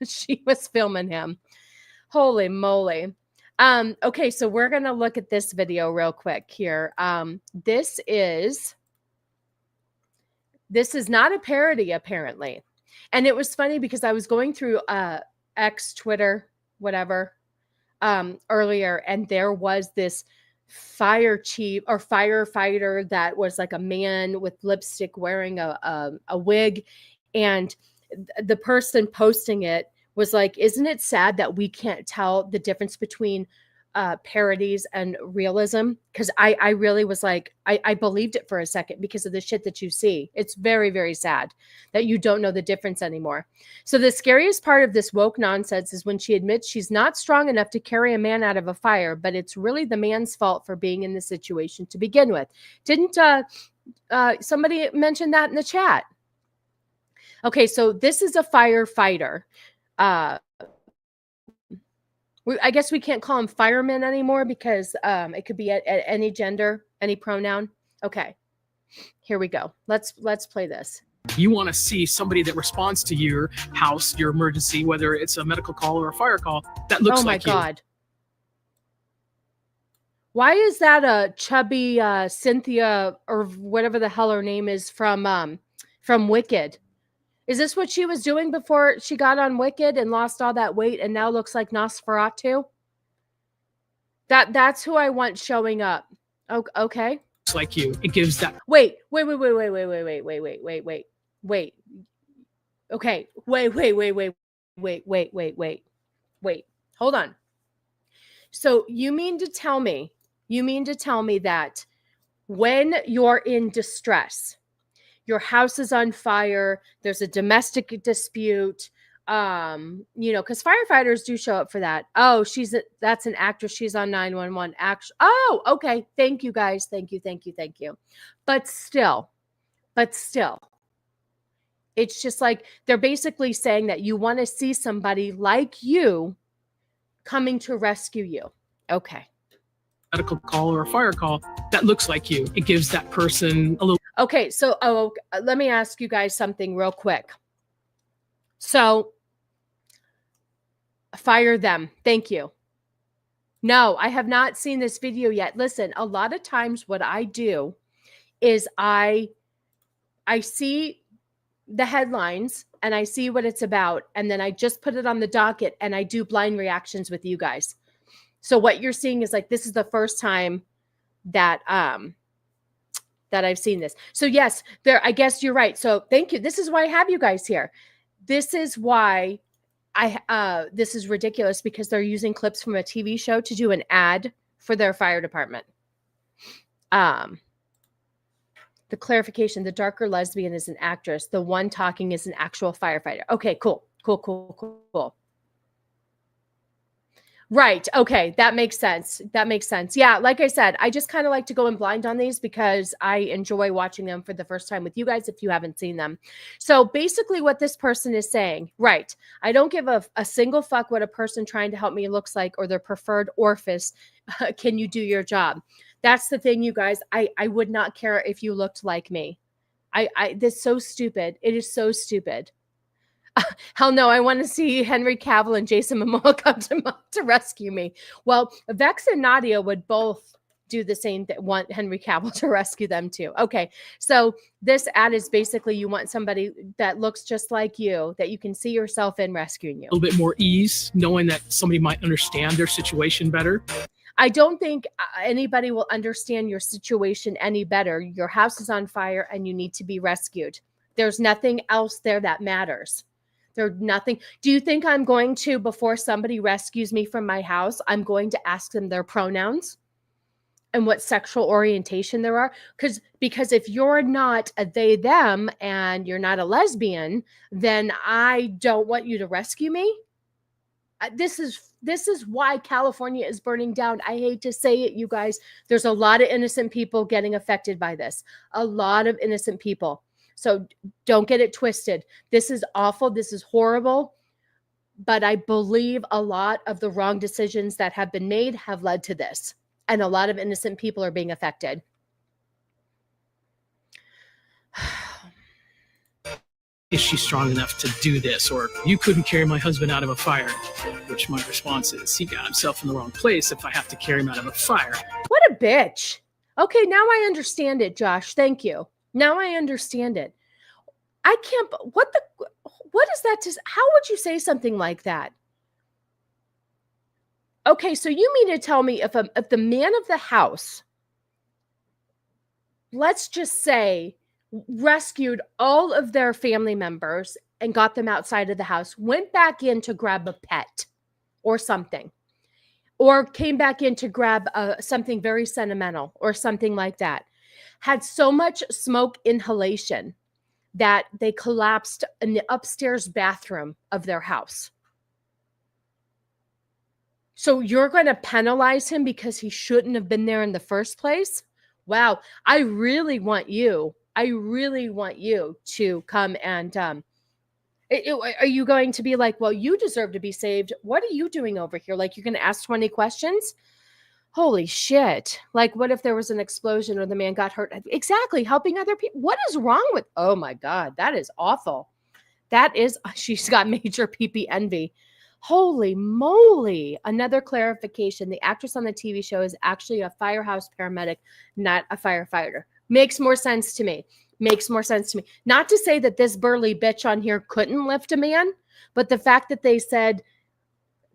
She was filming him. Holy moly. Okay, so we're going to look at this video real quick here. This is not a parody, apparently. And it was funny because I was going through X, Twitter, whatever, earlier, and there was this fire chief or firefighter that was like a man with lipstick wearing a wig, and the person posting it was like, isn't it sad that we can't tell the difference between parodies and realism, because I really was like, I believed it for a second because of the shit that you see. It's very, very sad that you don't know the difference anymore. So the scariest part of this woke nonsense is when she admits she's not strong enough to carry a man out of a fire, but it's really the man's fault for being in the situation to begin with. Didn't somebody mention that in the chat? Okay, so this is a firefighter. I guess we can't call them firemen anymore because it could be at any gender, any pronoun. Okay, here we go. Let's play this. You want to see somebody that responds to your house, your emergency, whether it's a medical call or a fire call, that looks like you. Oh my God. Why is that a chubby Cynthia or whatever the hell her name is from Wicked? Is this what she was doing before she got on Wicked and lost all that weight and now looks like Nosferatu? That's who I want showing up. Okay. It's like you. It gives that. Wait. Okay. Wait. Hold on. So you mean to tell me that when you're in distress, your house is on fire, there's a domestic dispute, because firefighters do show up for that. Oh, that's an actress. She's on 911. Oh, okay. Thank you guys. Thank you. But still, it's just like they're basically saying that you want to see somebody like you coming to rescue you. Okay. Medical call or a fire call that looks like you. It gives that person a little. Okay, so let me ask you guys something real quick. So, fire them. Thank you. No, I have not seen this video yet. Listen, a lot of times what I do is I see the headlines and I see what it's about, and then I just put it on the docket and I do blind reactions with you guys. So what you're seeing is like, this is the first time that that I've seen this. So yes, I guess you're right. So thank you. This is why I have you guys here. This is why this is ridiculous, because they're using clips from a TV show to do an ad for their fire department. The clarification, the darker lesbian is an actress. The one talking is an actual firefighter. Okay, cool. Right. Okay. That makes sense. Yeah. Like I said, I just kind of like to go in blind on these because I enjoy watching them for the first time with you guys if you haven't seen them. So basically what this person is saying, right, I don't give a single fuck what a person trying to help me looks like or their preferred orifice. Can you do your job? That's the thing, you guys. I would not care if you looked like me. This is so stupid. It is so stupid. Hell no, I want to see Henry Cavill and Jason Momoa come to rescue me. Well, Vex and Nadia would both do the same thing, want Henry Cavill to rescue them too. Okay, so this ad is basically you want somebody that looks just like you, that you can see yourself in rescuing you. A little bit more ease, knowing that somebody might understand their situation better. I don't think anybody will understand your situation any better. Your house is on fire and you need to be rescued. There's nothing else there that matters. There's nothing. Do you think I'm going to, before somebody rescues me from my house, I'm going to ask them their pronouns and what sexual orientation there are? Because if you're not a they, them, and you're not a lesbian, then I don't want you to rescue me. This is why California is burning down. I hate to say it, you guys. There's a lot of innocent people getting affected by this. A lot of innocent people. So don't get it twisted. This is awful. This is horrible. But I believe a lot of the wrong decisions that have been made have led to this. And a lot of innocent people are being affected. Is she strong enough to do this? Or you couldn't carry my husband out of a fire, which my response is, he got himself in the wrong place if I have to carry him out of a fire. What a bitch. Okay, now I understand it, Josh. Thank you. Now I understand it. I can't, what is that? How would you say something like that? Okay, so you mean to tell me if the man of the house, let's just say, rescued all of their family members and got them outside of the house, went back in to grab a pet or something, or came back in to grab something very sentimental or something like that, had so much smoke inhalation that they collapsed in the upstairs bathroom of their house. So you're going to penalize him because he shouldn't have been there in the first place? Wow. I really want you to come and, are you going to be like, well, you deserve to be saved. What are you doing over here? Like, you're going to ask 20 questions? Holy shit. Like, what if there was an explosion or the man got hurt? Exactly. Helping other people. What is wrong with, oh my God, that is awful. She's got major pee-pee envy. Holy moly. Another clarification. The actress on the TV show is actually a firehouse paramedic, not a firefighter. Makes more sense to me. Not to say that this burly bitch on here couldn't lift a man, but the fact that they said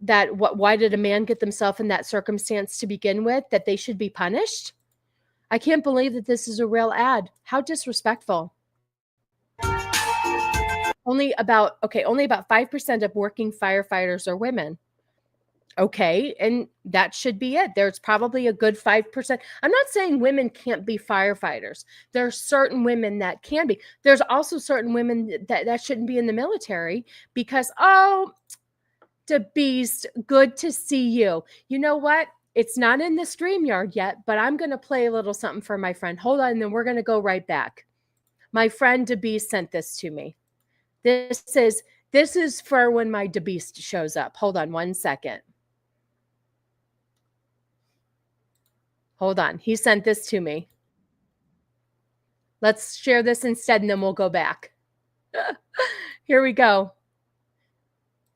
that why did a man get themselves in that circumstance to begin with, that they should be punished? I can't believe that this is a real ad. How disrespectful. Only about 5% of working firefighters are women. Okay, and that should be it. There's probably a good 5%. I'm not saying women can't be firefighters. There are certain women that can be. There's also certain women that shouldn't be in the military because, oh, the beast, good to see you. You know what? It's not in the StreamYard yet, but I'm going to play a little something for my friend. Hold on, and then we're going to go right back. My friend DeBeast sent this to me. This is for when my DeBeast shows up. Hold on one second. Hold on. He sent this to me. Let's share this instead, and then we'll go back. Here we go.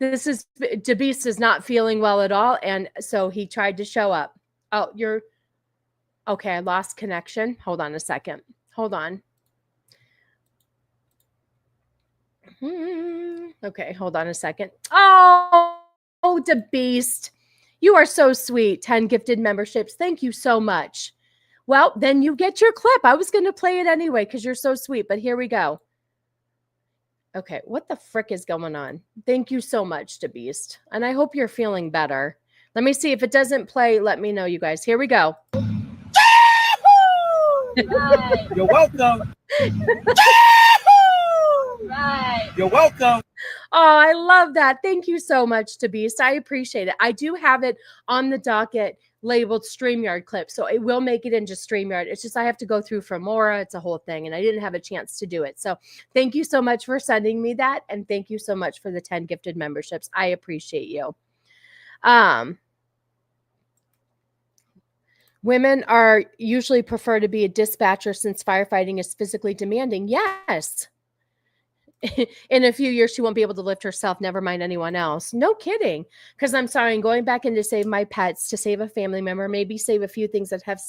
DeBeast is not feeling well at all, and so he tried to show up. Oh, okay, I lost connection. Hold on a second. Hold on. Okay, hold on a second. Oh, DeBeast. You are so sweet. 10 gifted memberships. Thank you so much. Well, then you get your clip. I was going to play it anyway because you're so sweet, but here we go. Okay, what the frick is going on? Thank you so much, DeBeast. And I hope you're feeling better. Let me see. If it doesn't play, let me know, you guys. Here we go. You're welcome. Right. You're welcome. Oh, I love that. Thank you so much, DeBeast. I appreciate it. I do have it on the docket labeled StreamYard clip, so it will make it into StreamYard. It's just I have to go through Filmora. It's a whole thing, and I didn't have a chance to do it. So thank you so much for sending me that, and thank you so much for the 10 gifted memberships. I appreciate you. Women are usually prefer to be a dispatcher since firefighting is physically demanding. Yes. In a few years, she won't be able to lift herself, never mind anyone else. No kidding. Because I'm sorry, I'm going back in to save my pets, to save a family member, maybe save a few things that have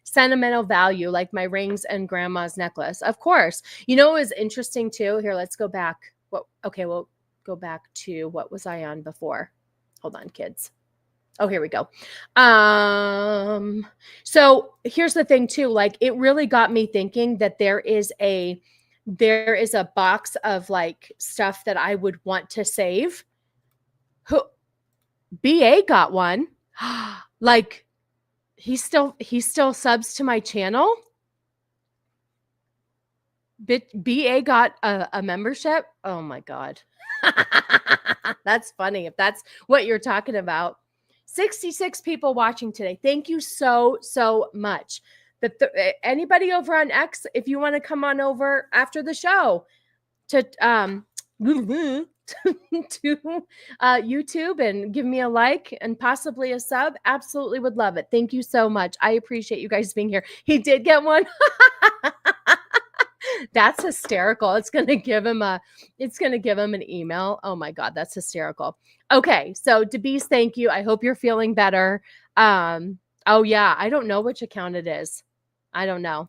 sentimental value, like my rings and grandma's necklace. Of course. You know, it was interesting too. Here, let's go back. Okay, we'll go back to what was I on before? Hold on, kids. Oh, here we go. So here's the thing too, like it really got me thinking that there is a box of like stuff that I would want to save. BA got one. Like he still subs to my channel. BA got a membership. Oh my God. That's funny if that's what you're talking about. 66 people watching today. Thank you so much. Anybody over on X, if you want to come on over after the show to YouTube and give me a like and possibly a sub, absolutely would love it. Thank you so much. I appreciate you guys being here. He did get one. That's hysterical. It's going to give him an email. Oh my God, that's hysterical. Okay. So DeBeast, thank you. I hope you're feeling better. Oh yeah. I don't know which account it is. I don't know.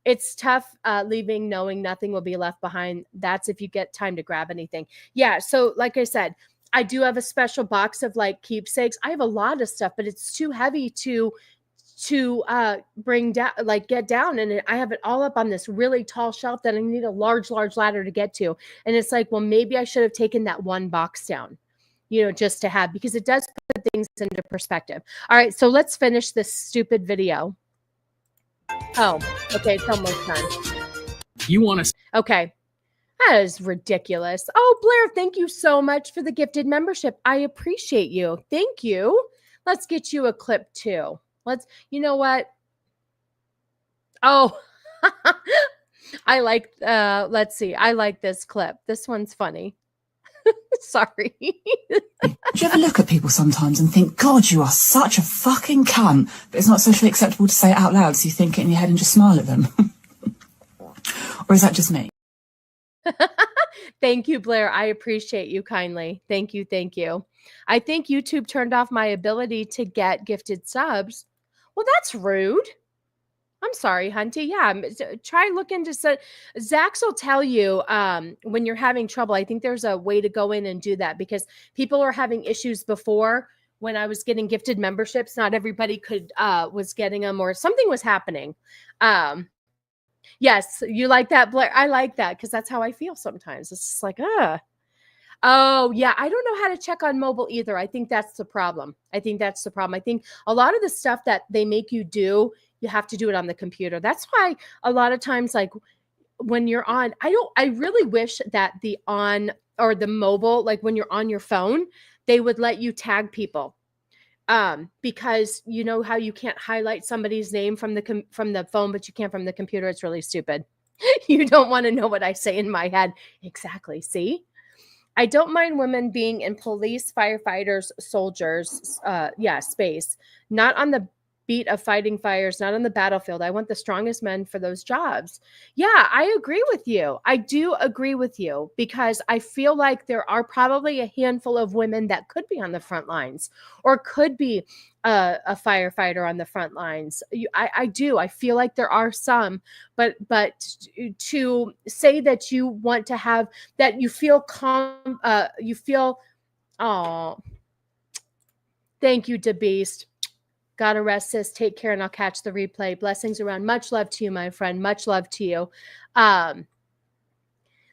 It's tough leaving knowing nothing will be left behind. That's if you get time to grab anything. Yeah. So like I said, I do have a special box of like keepsakes. I have a lot of stuff, but it's too heavy to bring down, like get down. And I have it all up on this really tall shelf that I need a large ladder to get to. And it's like, well, maybe I should have taken that one box down. just to have, because it does put things into perspective. All right, so let's finish this stupid video. Oh, okay, it's almost done. You want to? Okay. That is ridiculous. Oh, Blair, thank you so much for the gifted membership. I appreciate you. Thank you. Let's get you a clip too. You know what? Oh, I like, let's see. I like this clip. This one's funny. Sorry. Do you ever look at people sometimes and think, God, you are such a fucking cunt, but it's not socially acceptable to say it out loud, so you think it in your head and just smile at them? Or is that just me? Thank you, Blair. I appreciate you kindly. Thank you. Thank you. I think YouTube turned off my ability to get gifted subs. Well, that's rude. I'm sorry, Hunty. Yeah, try look into Zax will tell you when you're having trouble. I think there's a way to go in and do that, because people are having issues before. When I was getting gifted memberships, not everybody was getting them, or something was happening. Yes, you like that, Blair? I like that, because that's how I feel sometimes. It's just like, oh, yeah. I don't know how to check on mobile either. I think that's the problem. I think a lot of the stuff that they make you do, you have to do it on the computer. That's why a lot of times, like when you're on, I really wish that the mobile, like when you're on your phone, they would let you tag people. Because you know how you can't highlight somebody's name from the phone, but you can from the computer. It's really stupid. You don't want to know what I say in my head. Exactly. See, I don't mind women being in police, firefighters, soldiers, space, not on the beat of fighting fires, not on the battlefield. I want the strongest men for those jobs. Yeah, I agree with you. I do agree with you, because I feel like there are probably a handful of women that could be on the front lines, or could be a firefighter on the front lines. I do. I feel like there are some, but to say that you want to have that, you feel calm, oh, thank you, DeBeast. Gotta rest, sis. Take care, and I'll catch the replay. Blessings around. Much love to you, my friend. Much love to you.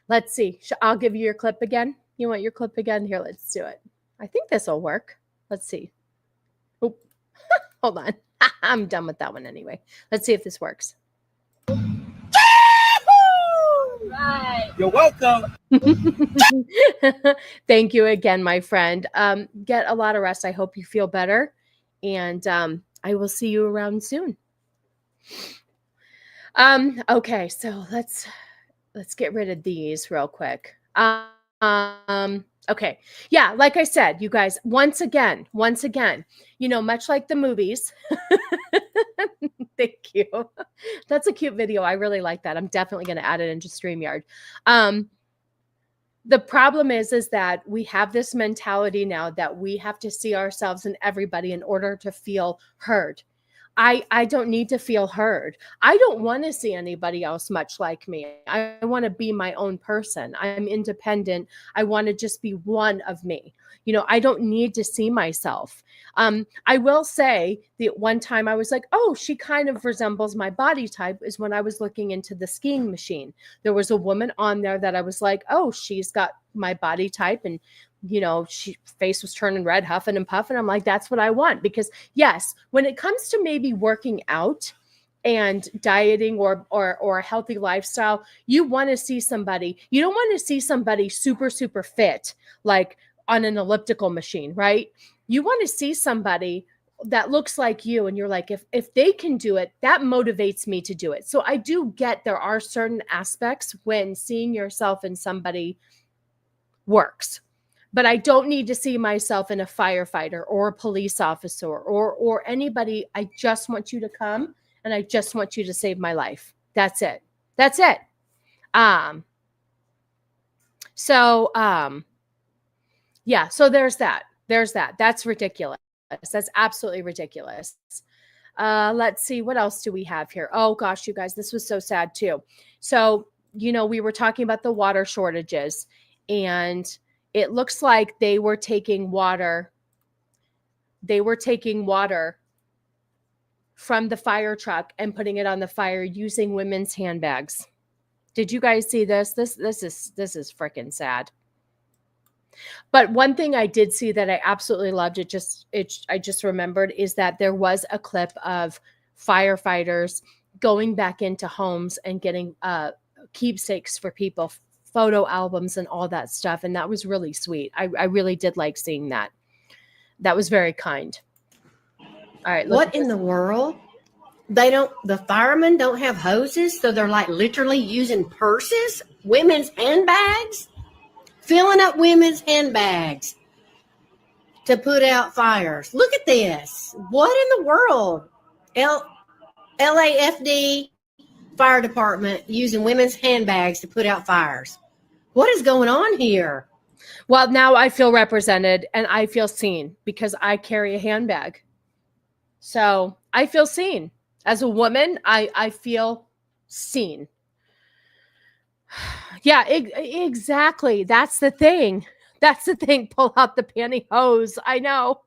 Let's see. I'll give you your clip again. You want your clip again? Here, let's do it. I think this will work. Let's see. Oh, hold on. I'm done with that one anyway. Let's see if this works. Right. You're welcome. Thank you again, my friend. Get a lot of rest. I hope you feel better. And I will see you around soon. Okay, so let's get rid of these real quick. Okay. Yeah, like I said, you guys, once again, much like the movies. Thank you. That's a cute video. I really like that. I'm definitely going to add it into StreamYard. The problem is that we have this mentality now that we have to see ourselves in everybody in order to feel heard. I don't need to feel heard. I don't want to see anybody else much like me. I want to be my own person. I'm independent. I want to just be one of me. I don't need to see myself. I will say the one time I was like, oh, she kind of resembles my body type, is when I was looking into the skiing machine. There was a woman on there that I was like, oh, she's got my body type. And she face was turning red, huffing and puffing. I'm like, that's what I want. Because yes, when it comes to maybe working out and dieting or a healthy lifestyle, you want to see somebody. You don't want to see somebody super, super fit, like on an elliptical machine, right? You want to see somebody that looks like you. And you're like, if they can do it, that motivates me to do it. So I do get there are certain aspects when seeing yourself in somebody works. But I don't need to see myself in a firefighter or a police officer or anybody. I just want you to come and I just want you to save my life. That's it. That's it. Yeah, so there's that. That's ridiculous. That's absolutely ridiculous. Let's see. What else do we have here? Oh, gosh, you guys, this was so sad, too. So, we were talking about the water shortages, and it looks like they were taking water. They were taking water from the fire truck and putting it on the fire using women's handbags. Did you guys see this? This is freaking sad. But one thing I did see that I absolutely loved, I just remembered, is that there was a clip of firefighters going back into homes and getting keepsakes for people, photo albums and all that stuff. And that was really sweet. I really did like seeing that. That was very kind. All right. What in the world? The firemen don't have hoses, so they're like literally using purses, women's handbags, filling up women's handbags to put out fires. Look at this. What in the world? LAFD fire department using women's handbags to put out fires. What is going on here? Well, now I feel represented and I feel seen because I carry a handbag. So I feel seen. As a woman, I feel seen. Yeah, exactly. That's the thing. That's the thing. Pull out the pantyhose. I know.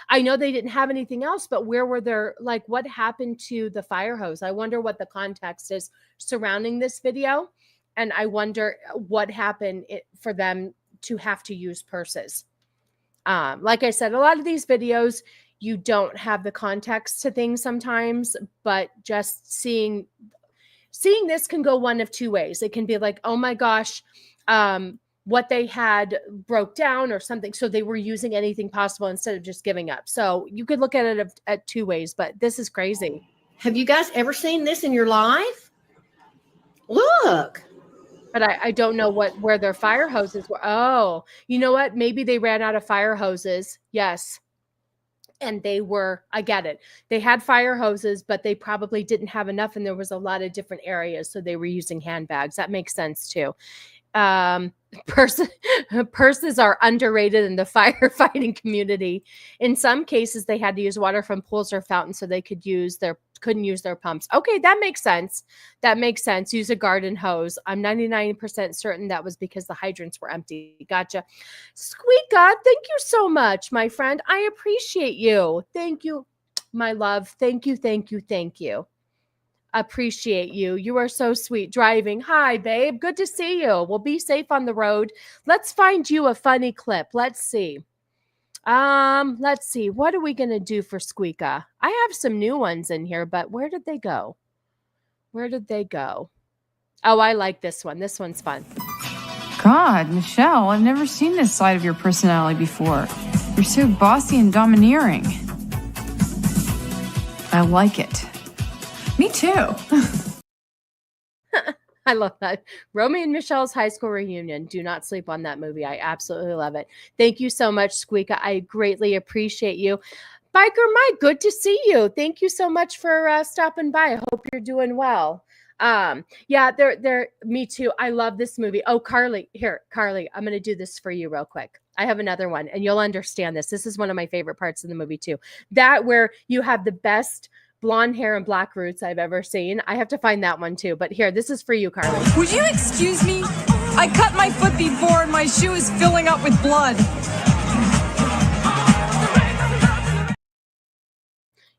I know they didn't have anything else, but where were there, like, what happened to the fire hose? I wonder what the context is surrounding this video. And I wonder what happened for them to have to use purses. Like I said, a lot of these videos, you don't have the context to things sometimes, but just seeing this can go one of two ways. It can be like, oh my gosh, what they had broke down or something. So they were using anything possible instead of just giving up. So you could look at it at two ways, but this is crazy. Have you guys ever seen this in your life? Look. But I don't know where their fire hoses were. Oh, you know what? Maybe they ran out of fire hoses. Yes. And I get it. They had fire hoses, but they probably didn't have enough. And there was a lot of different areas. So they were using handbags. That makes sense too. Purses are underrated in the firefighting community. In some cases, they had to use water from pools or fountains so they couldn't use their pumps. Okay, that makes sense. That makes sense. Use a garden hose. I'm 99% certain that was because the hydrants were empty. Gotcha. Squeaka, thank you so much, my friend. I appreciate you. Thank you, my love. Thank you, thank you, thank you. Appreciate you. You are so sweet. Driving. Hi, babe. Good to see you. We'll be safe on the road. Let's find you a funny clip. Let's see. Let's see. What are we going to do for Squeaka? I have some new ones in here, but where did they go? Where did they go? Oh, I like this one. This one's fun. God, Michelle, I've never seen this side of your personality before. You're so bossy and domineering. I like it. Me too. I love that. Romy and Michelle's high school reunion. Do not sleep on that movie. I absolutely love it. Thank you so much, Squeaka. I greatly appreciate you. Biker Mike, good to see you. Thank you so much for stopping by. I hope you're doing well. Yeah, me too. I love this movie. Oh, Carly, I'm going to do this for you real quick. I have another one and you'll understand this. This is one of my favorite parts of the movie too. That where you have the best blonde hair and black roots I've ever seen. I have to find that one too. But here, this is for you, Carly. Would you excuse me? I cut my foot before and my shoe is filling up with blood.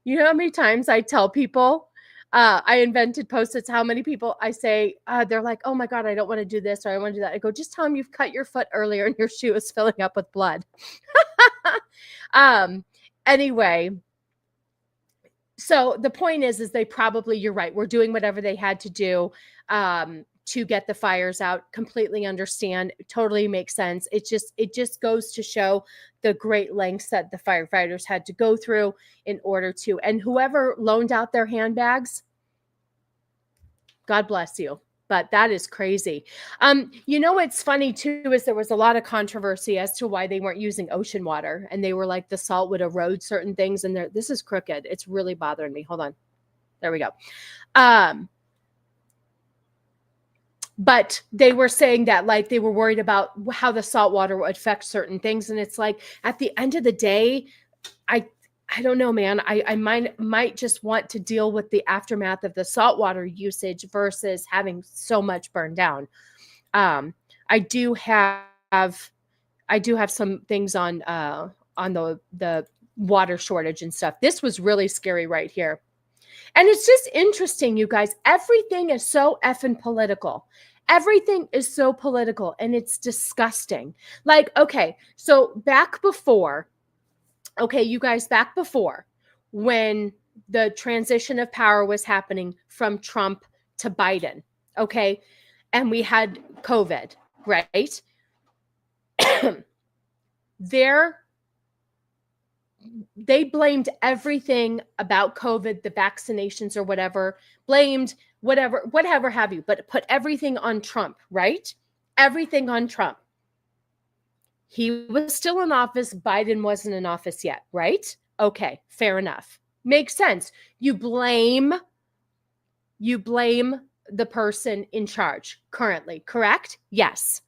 You know how many times I tell people I invented Post-its, how many people I say, they're like, oh my God, I don't want to do this or I want to do that. I go, just tell them you've cut your foot earlier and your shoe is filling up with blood. Anyway, so the point is they probably, you're right, we're doing whatever they had to do to get the fires out. Completely understand. Totally makes sense. It just goes to show the great lengths that the firefighters had to go through in order to, and whoever loaned out their handbags, God bless you. But that is crazy. You know, what's funny too, is there was a lot of controversy as to why they weren't using ocean water. And they were like, the salt would erode certain things. And this is crooked. It's really bothering me. Hold on. There we go. But they were saying that like they were worried about how the salt water would affect certain things. And it's like, at the end of the day, I don't know, man. I might just want to deal with the aftermath of the saltwater usage versus having so much burned down. I do have some things on the water shortage and stuff. This was really scary right here. And it's just interesting, you guys. Everything is so effing political. Everything is so political and it's disgusting. Like, okay, so back before, when the transition of power was happening from Trump to Biden, okay, and we had COVID, right? They blamed everything about COVID, the vaccinations or whatever, blamed whatever have you, but put everything on Trump, right? Everything on Trump. He was still in office. Biden wasn't in office yet, right? Okay, fair enough. Makes sense. You blame the person in charge currently, correct? Yes.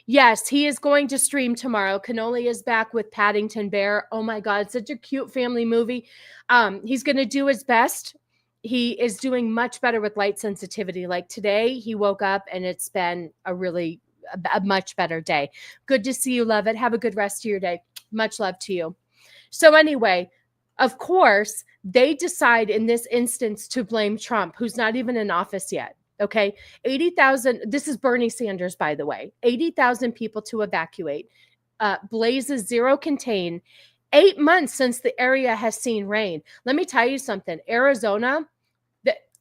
Yes, he is going to stream tomorrow. Cannoli is back with Paddington Bear. Oh my God, such a cute family movie. He's going to do his best. He is doing much better with light sensitivity. Like today, he woke up and it's been a much better day. Good to see you, love it. Have a good rest of your day. Much love to you. So anyway, of course, they decide in this instance to blame Trump, who's not even in office yet. Okay, 80,000. This is Bernie Sanders, by the way. 80,000 people to evacuate. Blazes zero contain. 8 months since the area has seen rain. Let me tell you something. Arizona,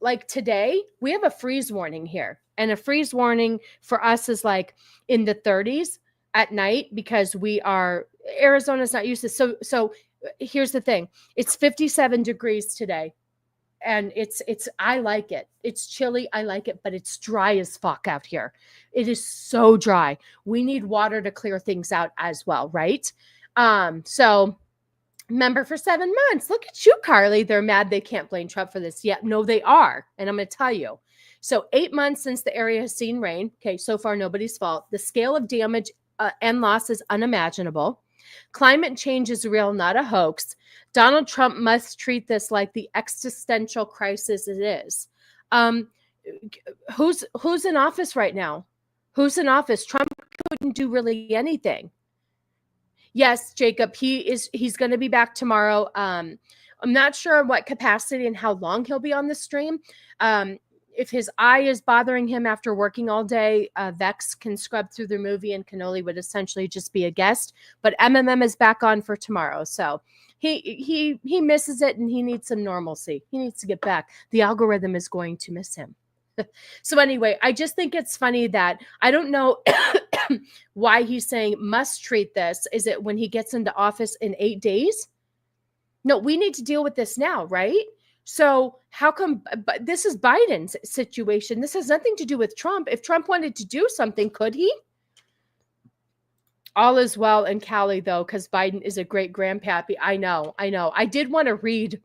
like today, we have a freeze warning here. And a freeze warning for us is like in the 30s at night because Arizona's not used to. So here's the thing. It's 57 degrees today. And I like it. It's chilly. I like it, but it's dry as fuck out here. It is so dry. We need water to clear things out as well, right? So member for 7 months. Look at you, Carly. They're mad they can't blame Trump for this yet. No, they are. And I'm going to tell you. So 8 months since the area has seen rain. Okay, so far nobody's fault. The scale of damage and loss is unimaginable. Climate change is real, not a hoax. Donald Trump must treat this like the existential crisis it is. Who's in office right now? Who's in office? Trump couldn't do really anything. Yes, Jacob, he's going to be back tomorrow. I'm not sure what capacity and how long he'll be on the stream. If his eye is bothering him after working all day, Vex can scrub through the movie and Cannoli would essentially just be a guest. But MMM is back on for tomorrow. So he misses it and he needs some normalcy. He needs to get back. The algorithm is going to miss him. So anyway, I just think it's funny that I don't know why he's saying must treat this. Is it when he gets into office in 8 days? No, we need to deal with this now, right? So how come, but this is Biden's situation. This has nothing to do with Trump. If Trump wanted to do something, could he? All is well in Cali, though, because Biden is a great grandpappy. I know. I did want to read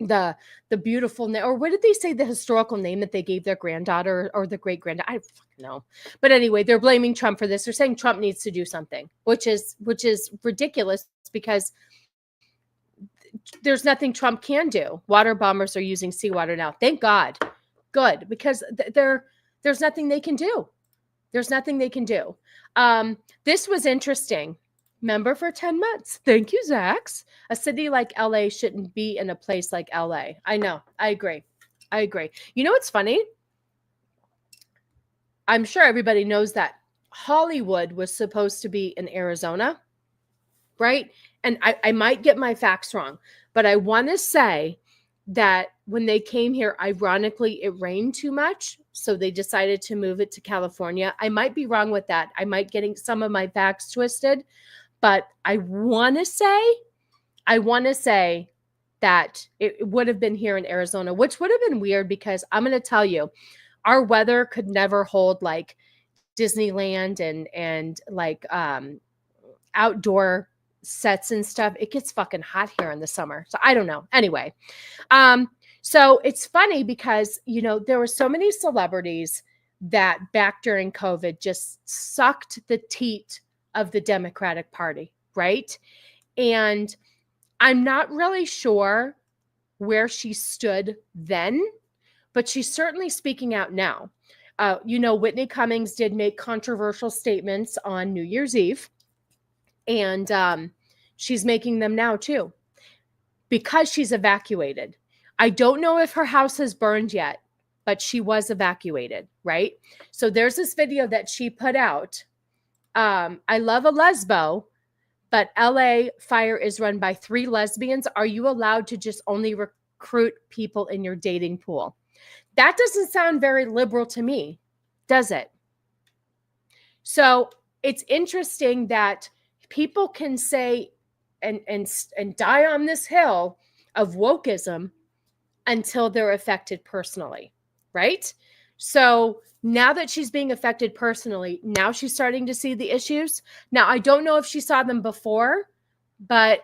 the beautiful name, or what did they say, the historical name that they gave their granddaughter or the great granddaughter? I don't fucking know. But anyway, they're blaming Trump for this. They're saying Trump needs to do something, which is ridiculous because there's nothing Trump can do. Water bombers are using seawater now. Thank God. Good, because there's nothing they can do. There's nothing they can do. This was interesting. Member for 10 months. Thank you, Zax. A city like LA shouldn't be in a place like LA. I know. I agree. You know what's funny? I'm sure everybody knows that Hollywood was supposed to be in Arizona, right? And I might get my facts wrong, but I want to say that when they came here, ironically, it rained too much. So they decided to move it to California. I might be wrong with that. I might getting some of my facts twisted, but I want to say that it would have been here in Arizona, which would have been weird because I'm going to tell you, our weather could never hold like Disneyland and like outdoor sets and stuff. It gets fucking hot here in the summer. So I don't know. Anyway, so it's funny because, you know, there were so many celebrities that back during COVID just sucked the teat of the Democratic Party, right? And I'm not really sure where she stood then, but she's certainly speaking out now. You know, Whitney Cummings did make controversial statements on New Year's Eve, and she's making them now too, because she's evacuated. I don't know if her house has burned yet, but she was evacuated, right? So there's this video that she put out. I love a lesbo, but LA Fire is run by 3 lesbians. Are you allowed to just only recruit people in your dating pool? That doesn't sound very liberal to me, does it? So it's interesting that people can say and die on this hill of wokeism until they're affected personally, right? So now that she's being affected personally, now she's starting to see the issues. Now, I don't know if she saw them before, but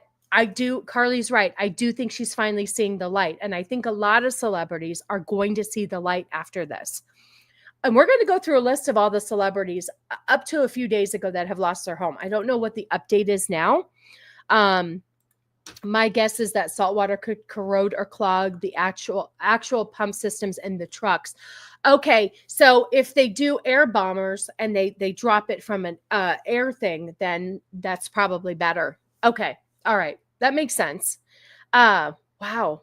Carly's right. I do think she's finally seeing the light. And I think a lot of celebrities are going to see the light after this. And we're going to go through a list of all the celebrities up to a few days ago that have lost their home. I don't know what the update is now. My guess is that saltwater could corrode or clog the actual pump systems in the trucks. Okay, so if they do air bombers and they drop it from an air thing, then that's probably better. Okay, all right, that makes sense. Wow.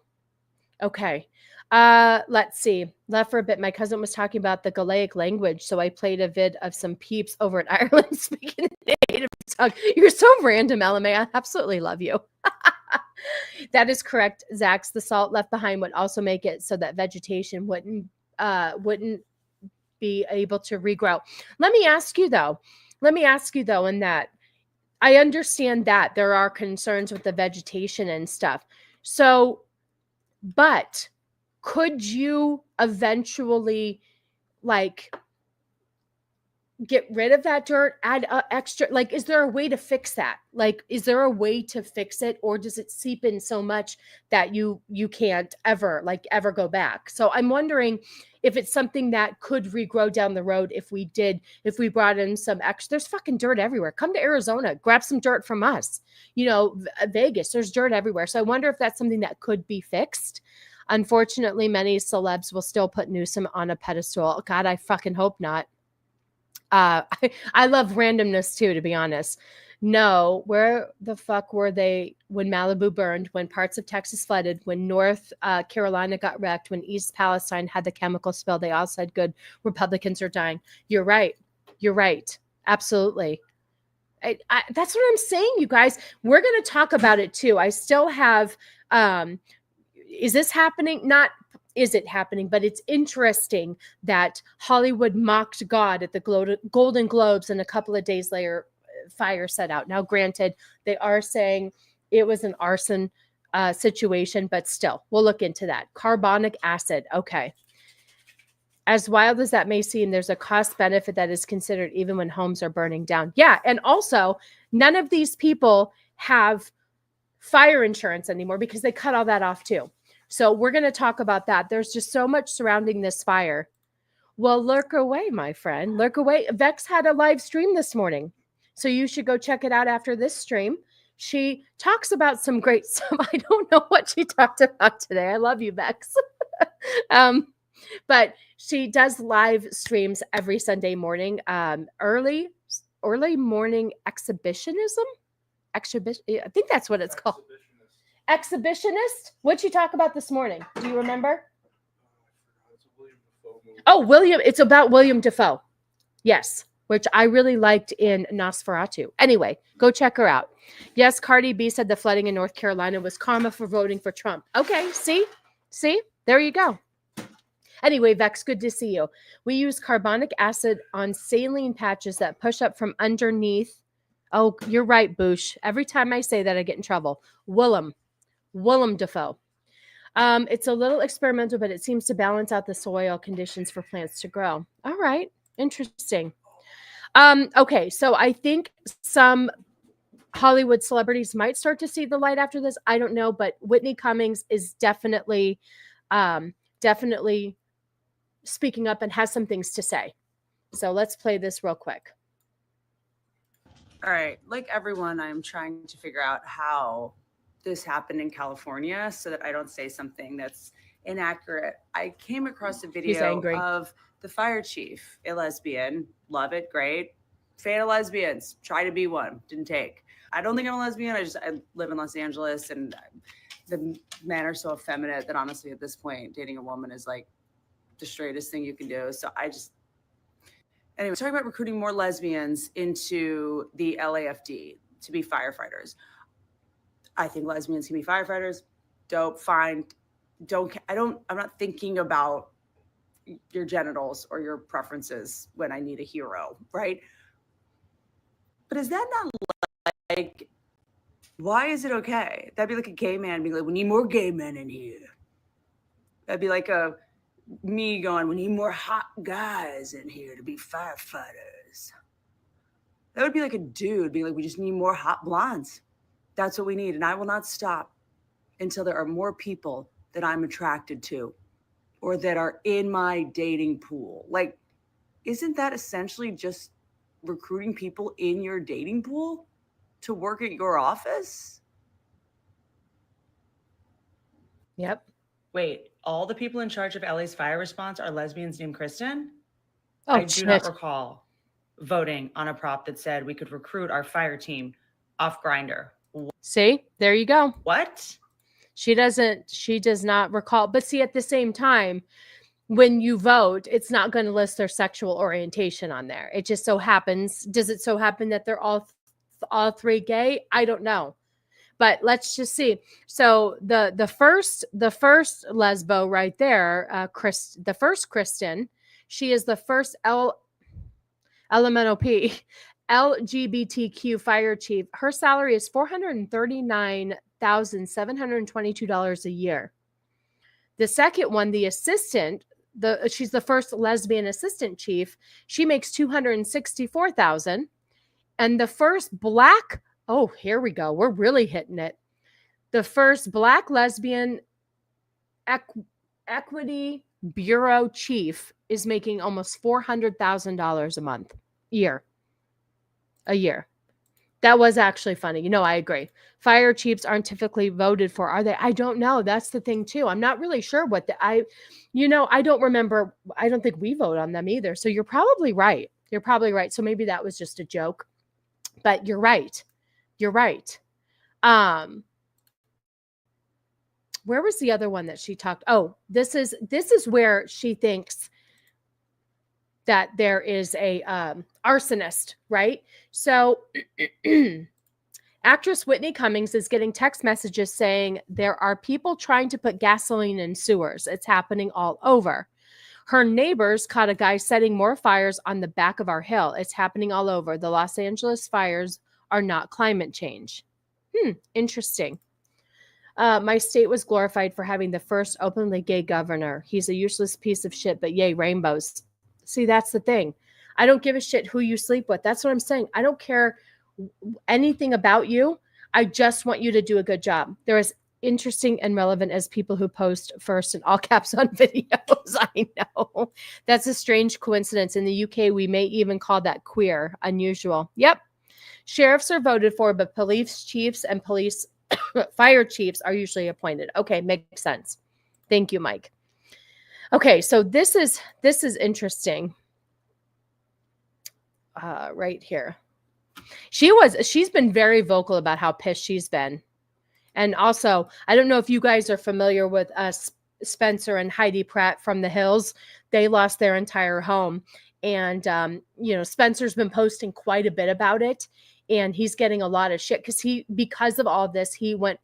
Okay. Let's see. Left for a bit. My cousin was talking about the Gaelic language, so I played a vid of some peeps over in Ireland speaking a native tongue. You're so random, LMA. I absolutely love you. That is correct, Zax. The salt left behind would also make it so that vegetation wouldn't be able to regrow. Let me ask you though, in that I understand that there are concerns with the vegetation and stuff. So, but could you eventually like get rid of that dirt, add extra, like, is there a way to fix that? Like, is there a way to fix it, or does it seep in so much that you can't ever go back? So I'm wondering if it's something that could regrow down the road if we brought in some extra. There's fucking dirt everywhere. Come to Arizona, grab some dirt from us. Vegas, there's dirt everywhere. So I wonder if that's something that could be fixed. Unfortunately, many celebs will still put Newsom on a pedestal. God, I fucking hope not. I love randomness too, to be honest. No, where the fuck were they when Malibu burned, when parts of Texas flooded, when North Carolina got wrecked, when East Palestine had the chemical spill? They all said good. Republicans are dying. You're right. Absolutely. That's what I'm saying, you guys. We're going to talk about it too. I still have, is this happening? Not is it happening, but it's interesting that Hollywood mocked God at the Golden Globes, and a couple of days later, fire set out. Now, granted, they are saying it was an arson situation, but still, we'll look into that. Carbonic acid. Okay. As wild as that may seem, there's a cost benefit that is considered even when homes are burning down. Yeah. And also, none of these people have fire insurance anymore because they cut all that off too. So we're going to talk about that. There's just so much surrounding this fire. Well, lurk away, my friend. Lurk away. Vex had a live stream this morning, so you should go check it out after this stream. She talks about some great stuff. I don't know what she talked about today. I love you, Vex. But she does live streams every Sunday morning. Early morning exhibitionism. I think that's what it's called. Exhibitionist. What'd she talk about this morning? Do you remember? It's about William Dafoe. Yes, which I really liked in Nosferatu. Anyway, go check her out. Yes, Cardi B said the flooding in North Carolina was karma for voting for Trump. Okay, see? There you go. Anyway, Vex, good to see you. We use carbonic acid on saline patches that push up from underneath. Oh, you're right, Boosh. Every time I say that, I get in trouble. Willem Dafoe. It's a little experimental, but it seems to balance out the soil conditions for plants to grow. All right. Interesting. Okay. So I think some Hollywood celebrities might start to see the light after this. I don't know, but Whitney Cummings is definitely speaking up and has some things to say. So let's play this real quick. All right. Like everyone, I'm trying to figure out how this happened in California so that I don't say something that's inaccurate. I came across a video of the fire chief, a lesbian. Love it. Great. Fan of lesbians. Try to be one. Didn't take. I don't think I'm a lesbian. I live in Los Angeles, and the men are so effeminate that honestly at this point, dating a woman is like the straightest thing you can do. So anyway, talking about recruiting more lesbians into the LAFD to be firefighters. I think lesbians can be firefighters. Dope, fine. I'm not thinking about your genitals or your preferences when I need a hero, right? But is that not like, why is it okay? That'd be like a gay man being like, we need more gay men in here. That'd be like me going, we need more hot guys in here to be firefighters. That would be like a dude being like, we just need more hot blondes. That's what we need. And I will not stop until there are more people that I'm attracted to or that are in my dating pool. Like, isn't that essentially just recruiting people in your dating pool to work at your office? Yep. Wait, all the people in charge of LA's fire response are lesbians named Kristen? Oh, I do not recall voting on a prop that said we could recruit our fire team off Grindr. See, there you go. What? She does not recall. But see, at the same time, when you vote, it's not going to list their sexual orientation on there. It just so happens. Does it so happen that they're all three gay? I don't know. But let's just see. So the first lesbo right there, the first Kristen, she is the first LMNOP, LGBTQ fire chief. Her salary is $439,722 a year. The second one, the assistant, she's the first lesbian assistant chief. She makes $264,000. And the first black, oh, here we go. We're really hitting it. The first black lesbian equity bureau chief is making almost $400,000 a year. That was actually funny. I agree. Fire chiefs aren't typically voted for, are they? I don't know. That's the thing too. I'm not really sure I don't remember. I don't think we vote on them either. So you're probably right. So maybe that was just a joke, but you're right. Where was the other one that she talked? Oh, this is where she thinks that there is a arsonist, right? So actress Whitney Cummings is getting text messages saying there are people trying to put gasoline in sewers. It's happening all over. Her neighbors caught a guy setting more fires on the back of our hill. It's happening all over. The Los Angeles fires are not climate change. Interesting. My state was glorified for having the first openly gay governor. He's a useless piece of shit, but yay, rainbows. See, that's the thing. I don't give a shit who you sleep with. That's what I'm saying. I don't care anything about you. I just want you to do a good job. They're as interesting and relevant as people who post first in all caps on videos. I know. That's a strange coincidence. In the UK, we may even call that queer. Unusual. Yep. Sheriffs are voted for, but police chiefs and fire chiefs are usually appointed. Okay, makes sense. Thank you, Mike. Okay, so this is interesting. Right here. She's been very vocal about how pissed she's been. And also, I don't know if you guys are familiar with Spencer and Heidi Pratt from The Hills. They lost their entire home. And, Spencer's been posting quite a bit about it. And he's getting a lot of shit because of all this, he went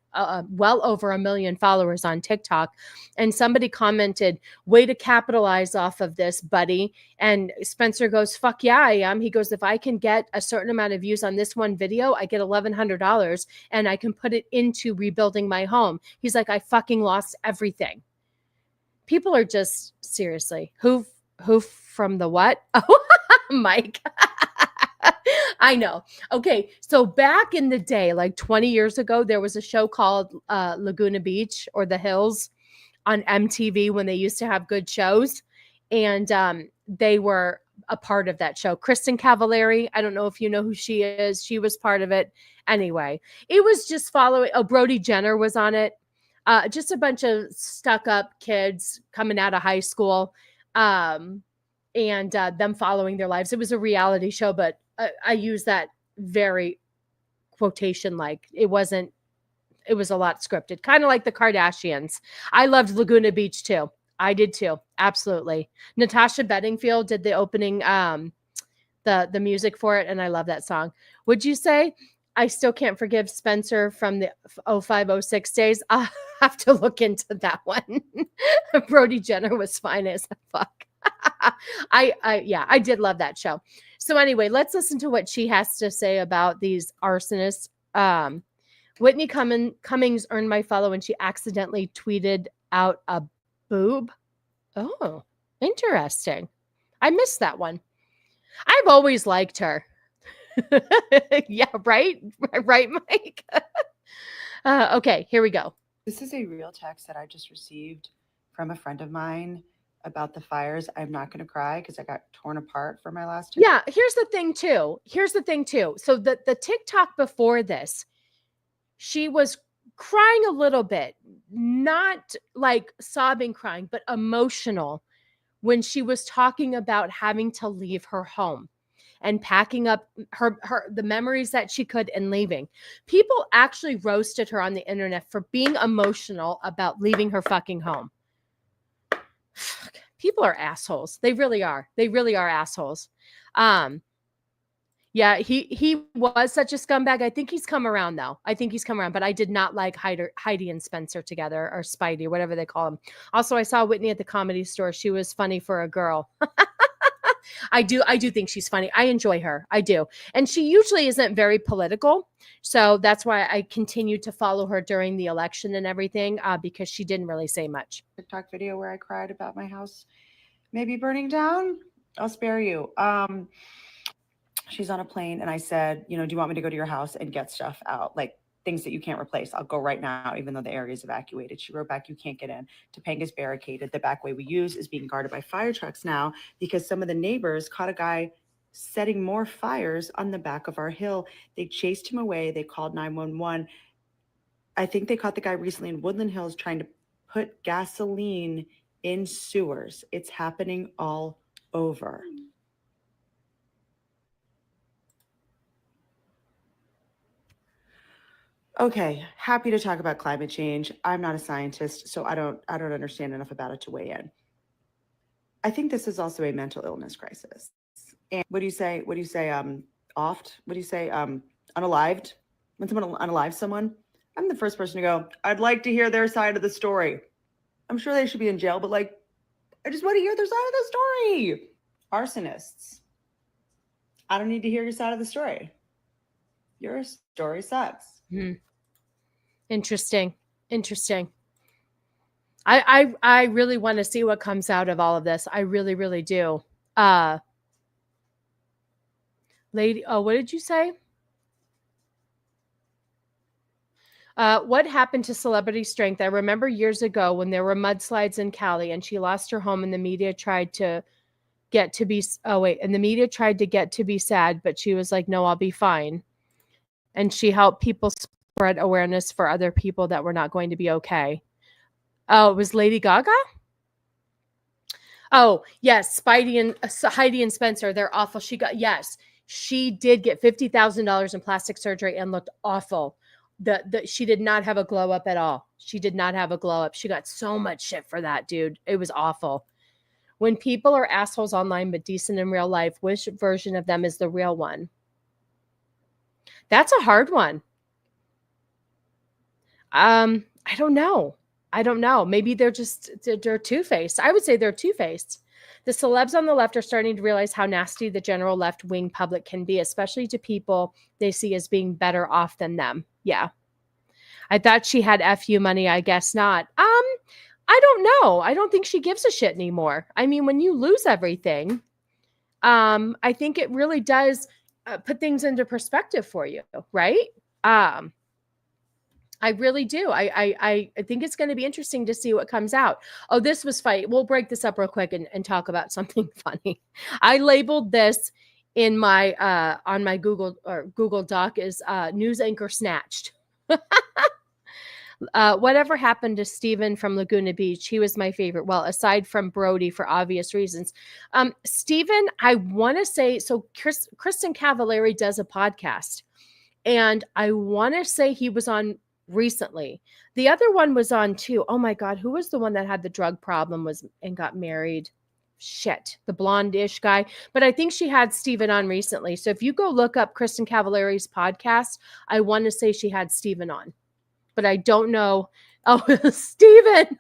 well over 1 million followers on TikTok. And somebody commented, way to capitalize off of this, buddy. And Spencer goes, fuck yeah, I am. He goes, if I can get a certain amount of views on this one video, I get $1,100 and I can put it into rebuilding my home. He's like, I fucking lost everything. People are just, seriously, who from the what? Oh, Mike. I know. Okay. So back in the day, like 20 years ago, there was a show called Laguna Beach or The Hills on MTV when they used to have good shows. And they were a part of that show. Kristen Cavallari, I don't know if you know who she is. She was part of it. Anyway, it was just following. Oh, Brody Jenner was on it. Just a bunch of stuck up kids coming out of high school and them following their lives. It was a reality show, but I use that very quotation like it was a lot scripted, kind of like the Kardashians. I loved Laguna Beach too. I did too. Absolutely. Natasha Bedingfield did the opening, the music for it, and I love that song. Would you say I still can't forgive Spencer from the 0506 days? I'll have to look into that one. Brody Jenner was fine as fuck. I did love that show. So anyway, let's listen to what she has to say about these arsonists. Whitney Cummings earned my follow when she accidentally tweeted out a boob. Oh, interesting. I missed that one. I've always liked her. Yeah, right? Right, Mike? Okay, here we go. This is a real text that I just received from a friend of mine about the fires. I'm not going to cry because I got torn apart for my last two. Yeah, here's the thing too. So the TikTok before this, she was crying a little bit, not like sobbing crying, but emotional when she was talking about having to leave her home and packing up the memories that she could and leaving. People actually roasted her on the internet for being emotional about leaving her fucking home. People are assholes. They really are. They really are assholes. Yeah, he was such a scumbag. I think he's come around though. But I did not like Heidi and Spencer together, or Spidey, whatever they call him. Also, I saw Whitney at the Comedy Store. She was funny for a girl. I do think she's funny. I enjoy her. I do. And she usually isn't very political. So that's why I continued to follow her during the election and everything, because she didn't really say much. TikTok video where I cried about my house maybe burning down. I'll spare you. She's on a plane and I said, do you want me to go to your house and get stuff out? Like things that you can't replace. I'll go right now, even though the area is evacuated. She wrote back, you can't get in. Topanga's barricaded. The back way we use is being guarded by fire trucks now because some of the neighbors caught a guy setting more fires on the back of our hill. They chased him away. They called 911. I think they caught the guy recently in Woodland Hills trying to put gasoline in sewers. It's happening all over. Okay, happy to talk about climate change. I'm not a scientist, so I don't understand enough about it to weigh in. I think this is also a mental illness crisis. And what do you say? Oft? What do you say? Unalived? When someone unalives someone, I'm the first person to go, I'd like to hear their side of the story. I'm sure they should be in jail, but like, I just want to hear their side of the story. Arsonists. I don't need to hear your side of the story. Your story sucks. Interesting. I really want to see what comes out of all of this. I really, really do. Lady, what did you say? What happened to celebrity strength? I remember years ago when there were mudslides in Cali and she lost her home and the media tried to get to be sad, but she was like, no, I'll be fine. And she helped people spread awareness for other people that were not going to be okay. Oh, it was Lady Gaga? Oh, yes. Heidi and Spencer, they're awful. She did get $50,000 in plastic surgery and looked awful. She did not have a glow up at all. She did not have a glow up. She got so much shit for that, dude. It was awful. When people are assholes online but decent in real life, which version of them is the real one? That's a hard one. I don't know. Maybe they're two-faced. I would say they're two-faced. The celebs on the left are starting to realize how nasty the general left-wing public can be, especially to people they see as being better off than them. Yeah. I thought she had FU money. I guess not. I don't know. I don't think she gives a shit anymore. I mean, when you lose everything, I think it really does put things into perspective for you, right? I really do. I think it's going to be interesting to see what comes out. Oh, this was funny. We'll break this up real quick and talk about something funny. I labeled this in my on my Google Doc as news anchor snatched. Whatever happened to Steven from Laguna Beach? He was my favorite. Well, aside from Brody, for obvious reasons. Steven, I want to say, so Kristen Cavallari does a podcast, and I want to say he was on recently. The other one was on too. Oh my God, who was the one that had the drug problem and got married? Shit, the blonde-ish guy. But I think she had Steven on recently. So if you go look up Kristen Cavallari's podcast, I want to say she had Steven on, but I don't know. Oh, Steven.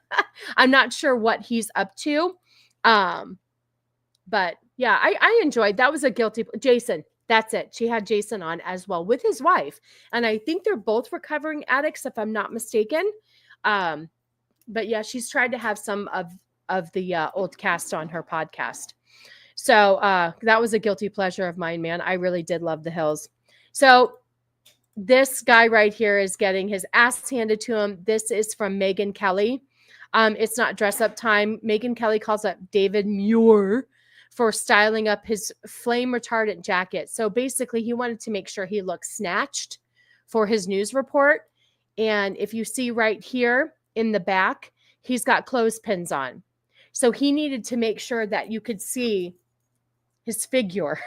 I'm not sure what he's up to. But yeah, I enjoyed, that was a guilty, Jason. That's it. She had Jason on as well with his wife. And I think they're both recovering addicts, if I'm not mistaken. But yeah, she's tried to have some of the old cast on her podcast. So that was a guilty pleasure of mine, man. I really did love The Hills. So this guy right here is getting his ass handed to him. This is from Megyn Kelly. It's not dress up time. Megyn Kelly calls up David Muir for styling up his flame retardant jacket. So basically he wanted to make sure he looked snatched for his news report. And if you see right here in the back, he's got clothespins on. So he needed to make sure that you could see his figure.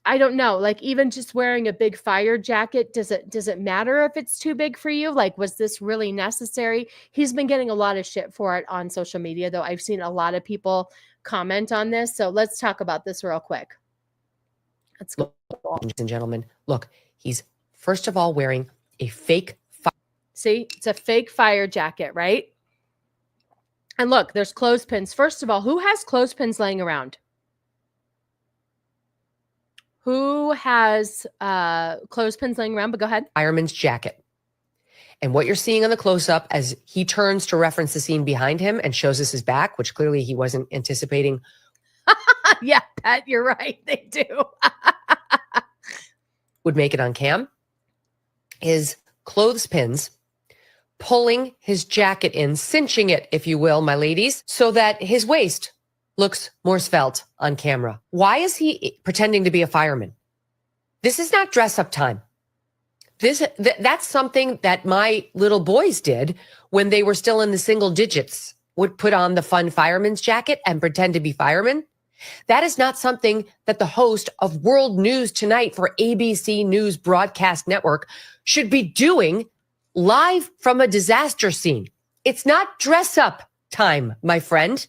I don't know, like even just wearing a big fire jacket, does it matter if it's too big for you? Like, was this really necessary? He's been getting a lot of shit for it on social media, though. I've seen a lot of people comment on this. So let's talk about this real quick. Let's go. Ladies and gentlemen, look, he's first of all wearing a fake See, it's a fake fire jacket, right? And look, there's clothespins. First of all, who has clothespins laying around? Who has clothespins laying around? But go ahead. fireman's jacket. And what you're seeing on the close-up as he turns to reference the scene behind him and shows us his back, which clearly he wasn't anticipating. Yeah, Pat, you're right. They do. Would make it on cam. Is clothespins pulling his jacket in, cinching it, if you will, my ladies, so that his waist looks more svelte on camera. Why is he pretending to be a fireman? This is not dress up time. That's something that my little boys did when they were still in the single digits, would put on the fun fireman's jacket and pretend to be firemen. That is not something that the host of World News Tonight for ABC News Broadcast Network should be doing live from a disaster scene. It's not dress up time, my friend.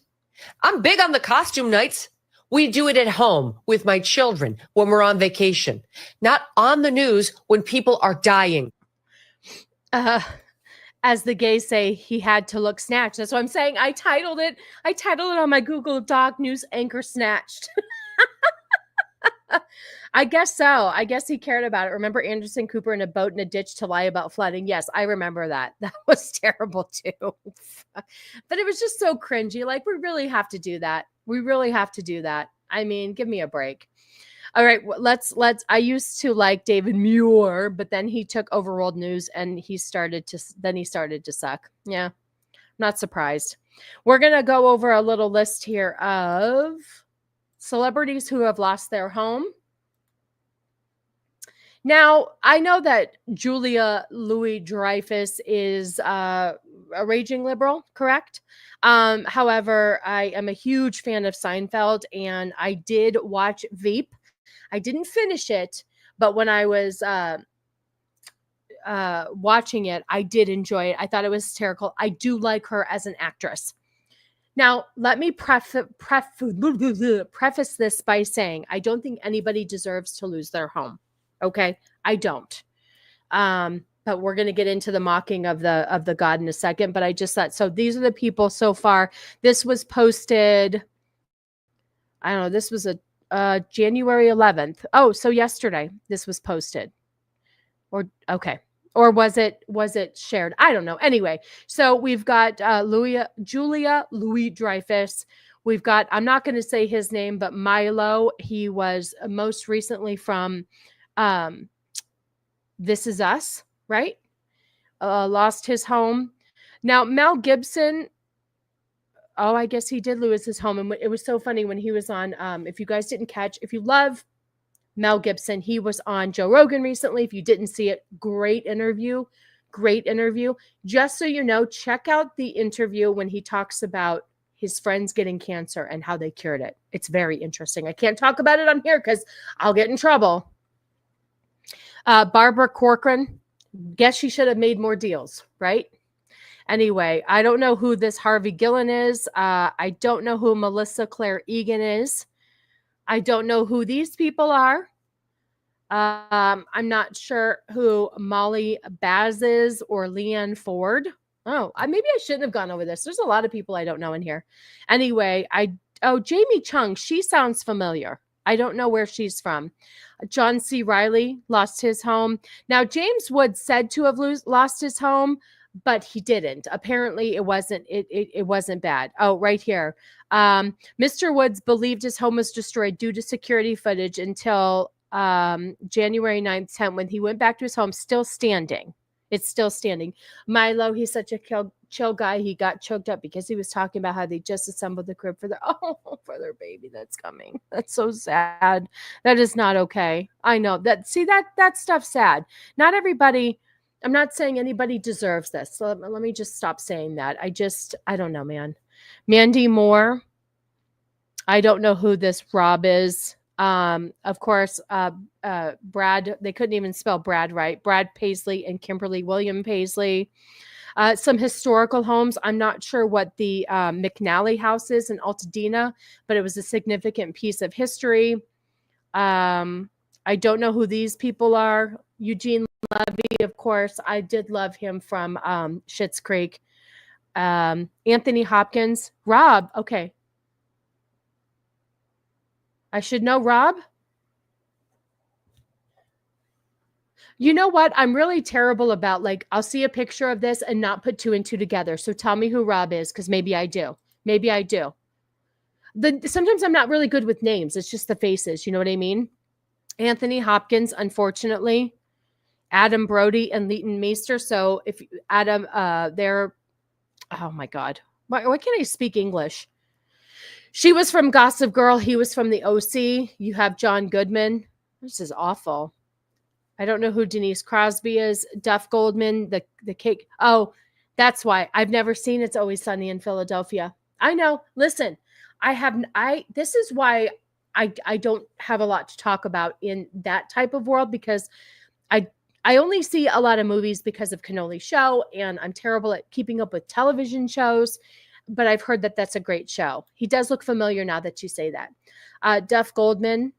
I'm big on the costume nights. We do it at home with my children when we're on vacation, not on the news when people are dying. As the gays say, he had to look snatched. That's what I'm saying. I titled it on my Google Doc, news anchor snatched. I guess so. I guess he cared about it. Remember Anderson Cooper in a boat in a ditch to lie about flooding? Yes, I remember that. That was terrible too. But it was just so cringy. Like, we really have to do that. We really have to do that. I mean, give me a break. All right, let's. I used to like David Muir, but then he took over World News and he started to suck. Yeah, not surprised. We're gonna go over a little list here of celebrities who have lost their home. Now, I know that Julia Louis-Dreyfus is a raging liberal, correct? However, I am a huge fan of Seinfeld, and I did watch Veep. I didn't finish it, but when I was watching it, I did enjoy it. I thought it was hysterical. I do like her as an actress. Now, let me preface this by saying I don't think anybody deserves to lose their home. Okay, I don't. But we're going to get into the mocking of the god in a second. But I just thought, so these are the people so far. This was posted, I don't know, this was a January 11th. Oh, so yesterday this was posted. Or okay. Or was it shared? I don't know. Anyway, so we've got Julia Louis-Dreyfus. We've got, I'm not going to say his name, but Milo. He was most recently from This Is Us, right? Lost his home. Now, Mel Gibson, oh, I guess he did lose his home. And it was so funny when he was on, if you guys didn't catch, if you love Mel Gibson, he was on Joe Rogan recently. If you didn't see it, great interview. Just so you know, check out the interview when he talks about his friends getting cancer and how they cured it. It's very interesting. I can't talk about it on here because I'll get in trouble. Barbara Corcoran, guess she should have made more deals, right? Anyway, I don't know who this Harvey Gillen is. I don't know who Melissa Claire Egan is. I don't know who these people are. I'm not sure who Molly Baz is or Leanne Ford. Oh, maybe I shouldn't have gone over this. There's a lot of people I don't know in here. Anyway, Jamie Chung, she sounds familiar. I don't know where she's from. John C. Riley lost his home. Now, James Wood said to have lost his home, but he didn't. Apparently, it wasn't bad. Oh, right here. Mr. Woods believed his home was destroyed due to security footage until January 9th, 10th, when he went back to his home, still standing. It's still standing. Milo, he's such a chill guy. He got choked up because he was talking about how they just assembled the crib for their baby that's coming. That's so sad. That is not okay. I know that. See, that stuff's sad. Not everybody. I'm not saying anybody deserves this. So let me just stop saying that. I don't know, man. Mandy Moore. I don't know who this Rob is. Of course, Brad, they couldn't even spell Brad right. Brad Paisley and Kimberly William Paisley. Some historical homes. I'm not sure what the McNally house is in Altadena, but it was a significant piece of history. I don't know who these people are. Eugene Levy, of course. I did love him from Schitt's Creek. Anthony Hopkins. Rob, okay. I should know Rob. You know what? I'm really terrible about, like, I'll see a picture of this and not put two and two together. So tell me who Rob is, because maybe I do. Maybe I do. Sometimes I'm not really good with names. It's just the faces. You know what I mean? Anthony Hopkins, unfortunately. Adam Brody and Leighton Meester. So if Adam, they're, oh my God. Why can't I speak English? She was from Gossip Girl. He was from the OC. You have John Goodman. This is awful. I don't know who Denise Crosby is. Duff Goldman, the cake. Oh, that's why. I've never seen It's Always Sunny in Philadelphia. I know. Listen, this is why I don't have a lot to talk about in that type of world, because I only see a lot of movies because of Cannoli Show, and I'm terrible at keeping up with television shows. But I've heard that that's a great show. He does look familiar now that you say that. Duff Goldman,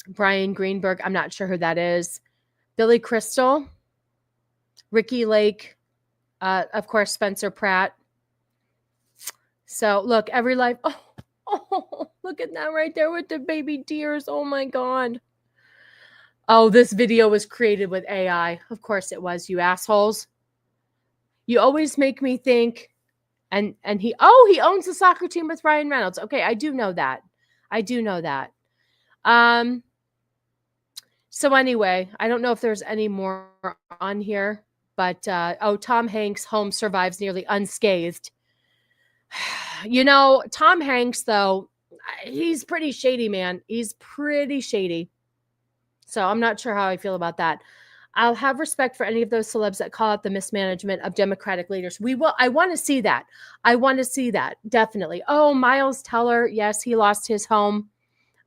Brian Greenberg, I'm not sure who that is. Billy Crystal, Ricky Lake, of course, Spencer Pratt. So look, every life. Oh, look at that right there with the baby deers. Oh my God. Oh, this video was created with AI. Of course it was, you assholes. You always make me think. And he owns the soccer team with Ryan Reynolds. Okay, I do know that. So anyway, I don't know if there's any more on here, but Tom Hanks' home survives nearly unscathed. You know, Tom Hanks, though, he's pretty shady, man. He's pretty shady. So I'm not sure how I feel about that. I'll have respect for any of those celebs that call out the mismanagement of Democratic leaders. I want to see that. Definitely. Oh, Miles Teller. Yes, he lost his home.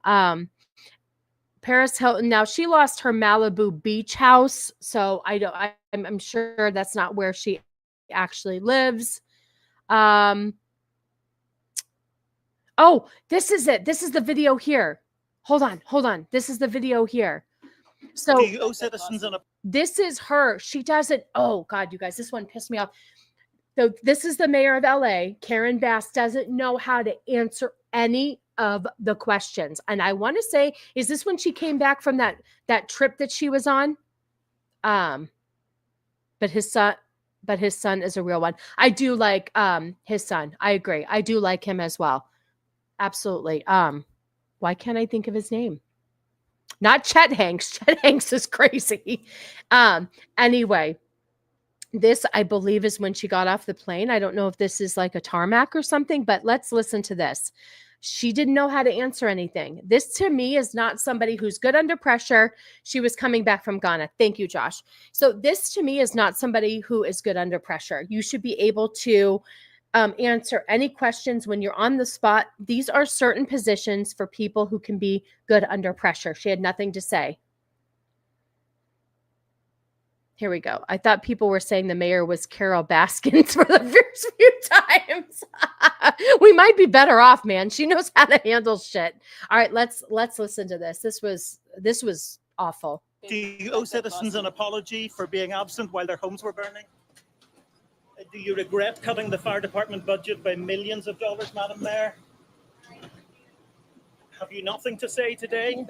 Paris Hilton. Now, she lost her Malibu beach house. So I'm sure that's not where she actually lives. Oh, this is it. This is the video here. Hold on. This is the video here. So this is her. She doesn't. Oh God, you guys, this one pissed me off. So this is the mayor of LA. Karen Bass doesn't know how to answer any of the questions. And I want to say, is this when she came back from that trip that she was on? But his son is a real one. I do like his son. I agree. I do like him as well. Absolutely. Why can't I think of his name? Not Chet Hanks. Chet Hanks is crazy. Anyway, this, I believe, is when she got off the plane. I don't know if this is like a tarmac or something, but let's listen to this. She didn't know how to answer anything. This, to me, is not somebody who's good under pressure. She was coming back from Ghana. Thank you, Josh. So this, to me, is not somebody who is good under pressure. You should be able to answer any questions when you're on the spot. These are certain positions for people who can be good under pressure. She had nothing to say. Here we go. I thought people were saying the mayor was Carol Baskins for the first few times. We might be better off, man. She knows how to handle shit. All right, let's listen to this. This was awful. Do you owe citizens an apology for being absent while their homes were burning? Do you regret cutting the fire department budget by millions of dollars, Madam Mayor? Have you nothing to say today?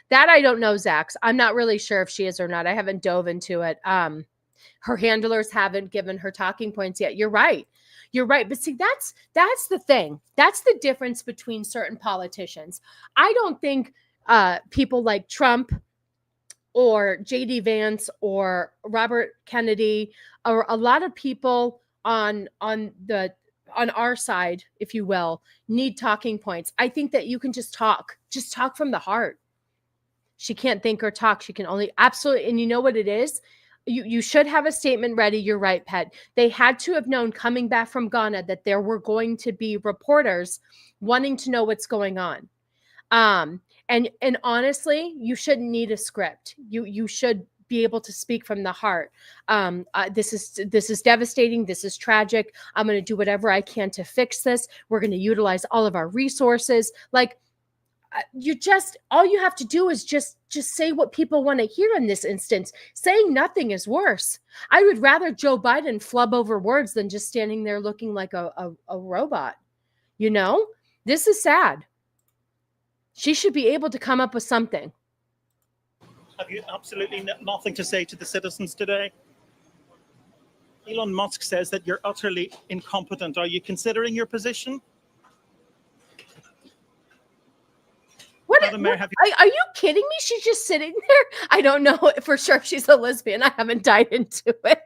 That I don't know, Zach. I'm not really sure if she is or not. I haven't dove into it. Her handlers haven't given her talking points yet. You're right. You're right. But see, that's the thing. That's the difference between certain politicians. I don't think people like Trump or J.D. Vance or Robert Kennedy or a lot of people on our side, if you will, need talking points. I think that you can just talk from the heart. She can't think or talk. She can only absolutely. And you know what it is? You should have a statement ready. You're right, Pet. They had to have known coming back from Ghana that there were going to be reporters wanting to know what's going on. And honestly, you shouldn't need a script. You should be able to speak from the heart. This is devastating. This is tragic. I'm going to do whatever I can to fix this. We're going to utilize all of our resources. Like, all you have to do is just say what people want to hear in this instance. Saying nothing is worse. I would rather Joe Biden flub over words than just standing there looking like a robot. You know, this is sad. She should be able to come up with something. Have you absolutely nothing to say to the citizens today? Elon Musk says that you're utterly incompetent. Are you considering your position? Are you kidding me? She's just sitting there. I don't know for sure if she's a lesbian. I haven't dived into it.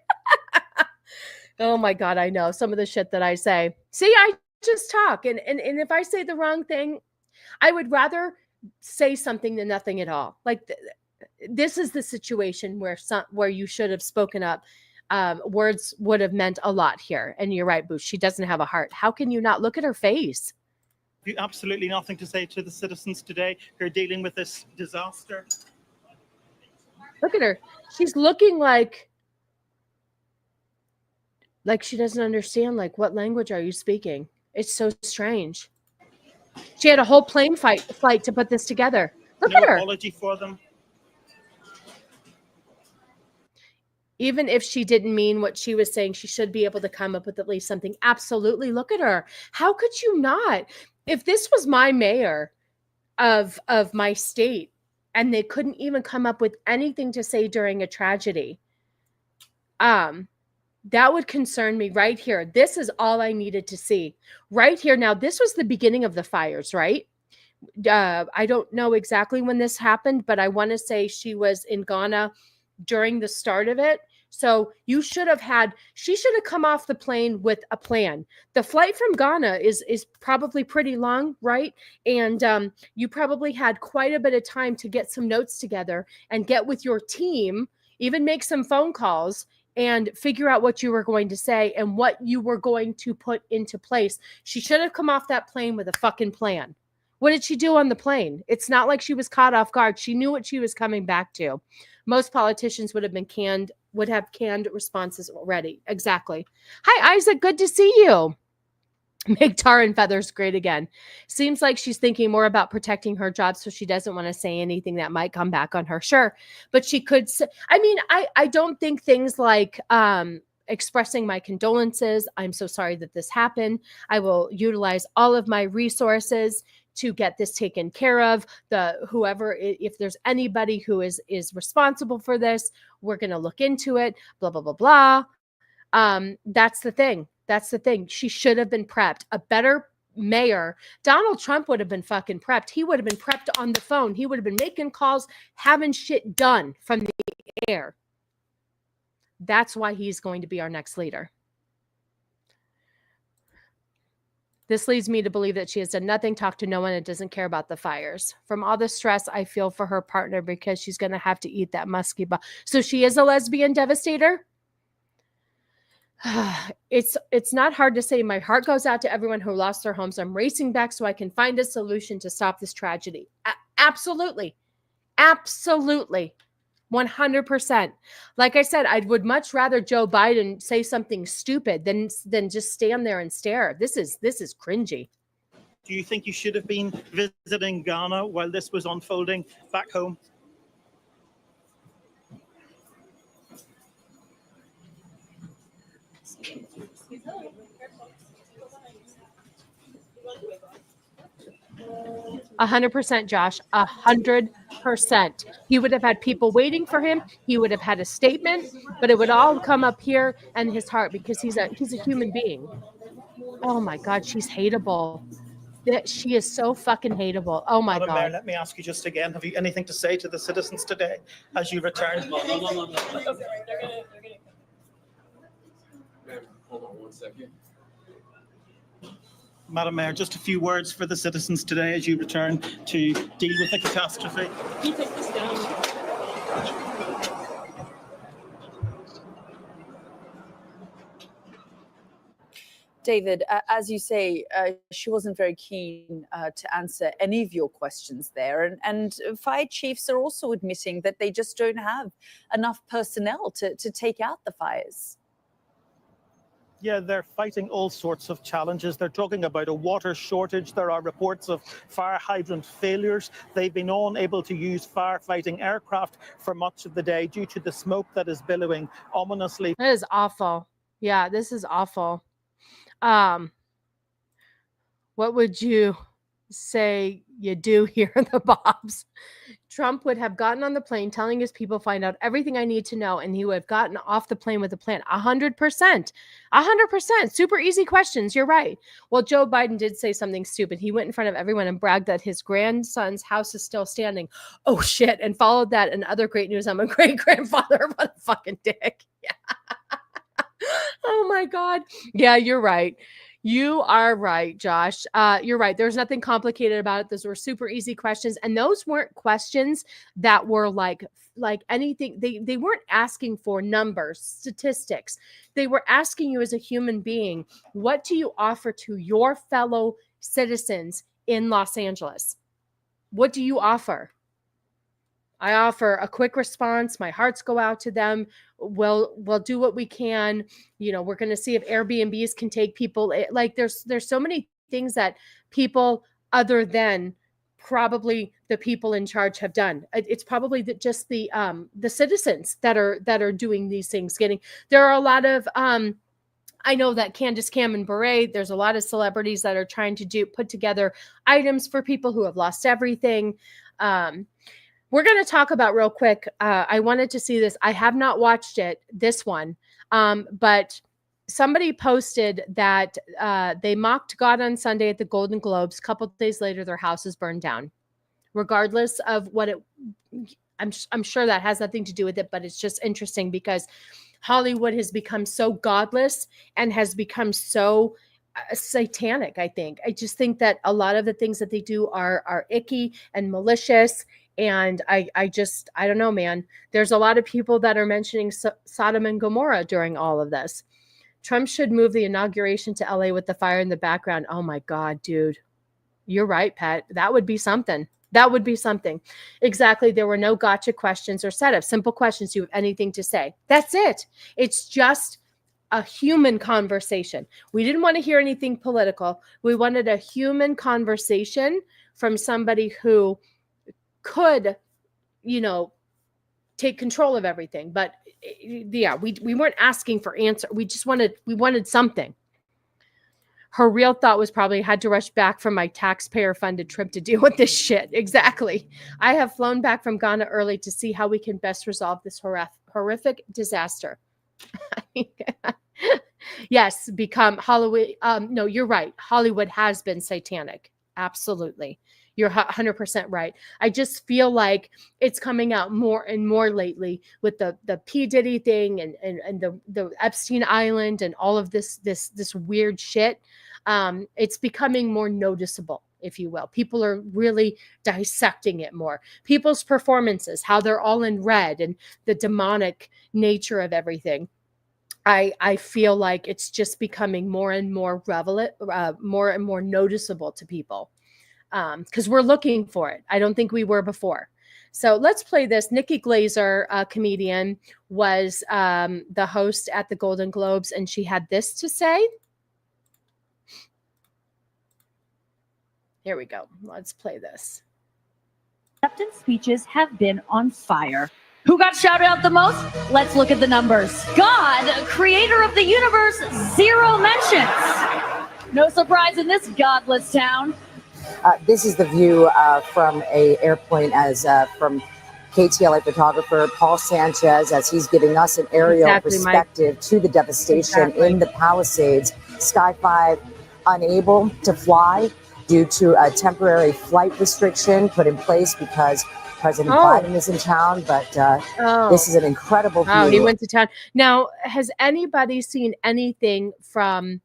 Oh my God, I know some of the shit that I say. See, I just talk. And if I say the wrong thing, I would rather say something than nothing at all. Like this is the situation where you should have spoken up. Words would have meant a lot here. And you're right, Boosh. She doesn't have a heart. How can you not look at her face? Have you absolutely nothing to say to the citizens today who are dealing with this disaster? Look at her. She's looking like she doesn't understand. Like, what language are you speaking? It's so strange. She had a whole plane flight to put this together. Look at her. No apology for them. Even if she didn't mean what she was saying, she should be able to come up with at least something. Absolutely. Look at her. How could you not? If this was my mayor of my state and they couldn't even come up with anything to say during a tragedy, that would concern me right here. This is all I needed to see right here. Now, this was the beginning of the fires, right? I don't know exactly when this happened, but I want to say she was in Ghana during the start of it. So she should have come off the plane with a plan. The flight from Ghana is probably pretty long, right? And you probably had quite a bit of time to get some notes together and get with your team, even make some phone calls and figure out what you were going to say and what you were going to put into place. She should have come off that plane with a fucking plan. What did she do on the plane? It's not like she was caught off guard. She knew what she was coming back to. Most politicians would have canned responses already. Exactly. Hi, Isaac. Good to see you. Make tar and feathers great again. Seems like she's thinking more about protecting her job, so she doesn't want to say anything that might come back on her. Sure. But she could say, I don't think things like expressing my condolences. I'm so sorry that this happened. I will utilize all of my resources to get this taken care of. If there's anybody who is responsible for this, we're going to look into it, blah, blah, blah, blah. That's the thing. That's the thing. She should have been prepped. A better mayor, Donald Trump would have been fucking prepped. He would have been prepped on the phone. He would have been making calls, having shit done from the air. That's why he's going to be our next leader. This leads me to believe that she has done nothing, talked to no one, and doesn't care about the fires. From all the stress, I feel for her partner because she's going to have to eat that musky ball. So she is a lesbian devastator? It's not hard to say. My heart goes out to everyone who lost their homes. I'm racing back so I can find a solution to stop this tragedy. Absolutely. Absolutely. 100%. Like I said, I would much rather Joe Biden say something stupid than just stand there and stare. This is cringy. Do you think you should have been visiting Ghana while this was unfolding back home? A 100%, Josh. 100%. He would have had people waiting for him. He would have had a statement, but it would all come up here and his heart because he's a human being. Oh my God, she's hateable. She is so fucking hateable. Oh my Madam God. Mayor, let me ask you just again, have you anything to say to the citizens today as you return? Hold on 1 second. Madam Mayor, just a few words for the citizens today as you return to deal with the catastrophe. Can you take this down? David, as you say, she wasn't very keen to answer any of your questions there. And fire chiefs are also admitting that they just don't have enough personnel to take out the fires. Yeah, they're fighting all sorts of challenges. They're talking about a water shortage. There are reports of fire hydrant failures. They've been unable to use firefighting aircraft for much of the day due to the smoke that is billowing ominously. That is awful. Yeah, this is awful. What would you say you do here in the Bobs? Trump would have gotten on the plane telling his people, find out everything I need to know, and he would have gotten off the plane with a plan. 100%. 100%. Super easy questions. You're right. Well, Joe Biden did say something stupid. He went in front of everyone and bragged that his grandson's house is still standing. Oh, shit. And followed that and other great news. I'm a great-grandfather. What a fucking dick. Yeah. Oh, my God. Yeah, you're right. You are right, Josh. You're right. There's nothing complicated about it. Those were super easy questions. And those weren't questions that were like anything. They weren't asking for numbers, statistics. They were asking you as a human being, what do you offer to your fellow citizens in Los Angeles? What do you offer? I offer a quick response. My hearts go out to them. We'll do what we can. You know, we're going to see if Airbnbs can take people. Like there's so many things that people other than probably the people in charge have done. It's probably just the citizens that are doing these things. There are a lot of I know that Candace Cameron Bure, there's a lot of celebrities that are trying to put together items for people who have lost everything. We're going to talk about real quick. I wanted to see this. I have not watched it, this one, but somebody posted that they mocked God on Sunday at the Golden Globes. A couple of days later, their house is burned down. Regardless of what I'm sure that has nothing to do with it, but it's just interesting because Hollywood has become so godless and has become so satanic, I think. I just think that a lot of the things that they do are icky and malicious. And I don't know, man. There's a lot of people that are mentioning Sodom and Gomorrah during all of this. Trump should move the inauguration to LA with the fire in the background. Oh my God, dude. You're right, Pat. That would be something. That would be something. Exactly. There were no gotcha questions or setups. Simple questions. Do you have anything to say? That's it. It's just a human conversation. We didn't want to hear anything political. We wanted a human conversation from somebody who could, take control of everything. But yeah, we weren't asking for answer. We wanted something. Her real thought was probably had to rush back from my taxpayer funded trip to deal with this shit. Exactly. I have flown back from Ghana early to see how we can best resolve this horrific disaster. Yes, become Hollywood. No, you're right. Hollywood has been satanic. Absolutely. You're 100% right. I just feel like it's coming out more and more lately with the P. Diddy thing and the Epstein Island and all of this weird shit. It's becoming more noticeable, if you will. People are really dissecting it more. People's performances, how they're all in red and the demonic nature of everything. I feel like it's just becoming more and more relevant, more and more noticeable to people. Because we're looking for it. I don't think we were before. So let's play this. Nikki Glazer, a comedian, was the host at the Golden Globes, and she had this to say. Here we go. Let's play this. Acceptance speeches have been on fire. Who got shouted out the most? Let's look at the numbers. God, creator of the universe, 0 mentions. No surprise in this godless town. This is the view from a airplane as from KTLA photographer Paul Sanchez as he's giving us an aerial perspective to the devastation in the Palisades. Sky 5 unable to fly due to a temporary flight restriction put in place because President Biden is in town, but this is an incredible view. Oh, he went to town. Now, has anybody seen anything from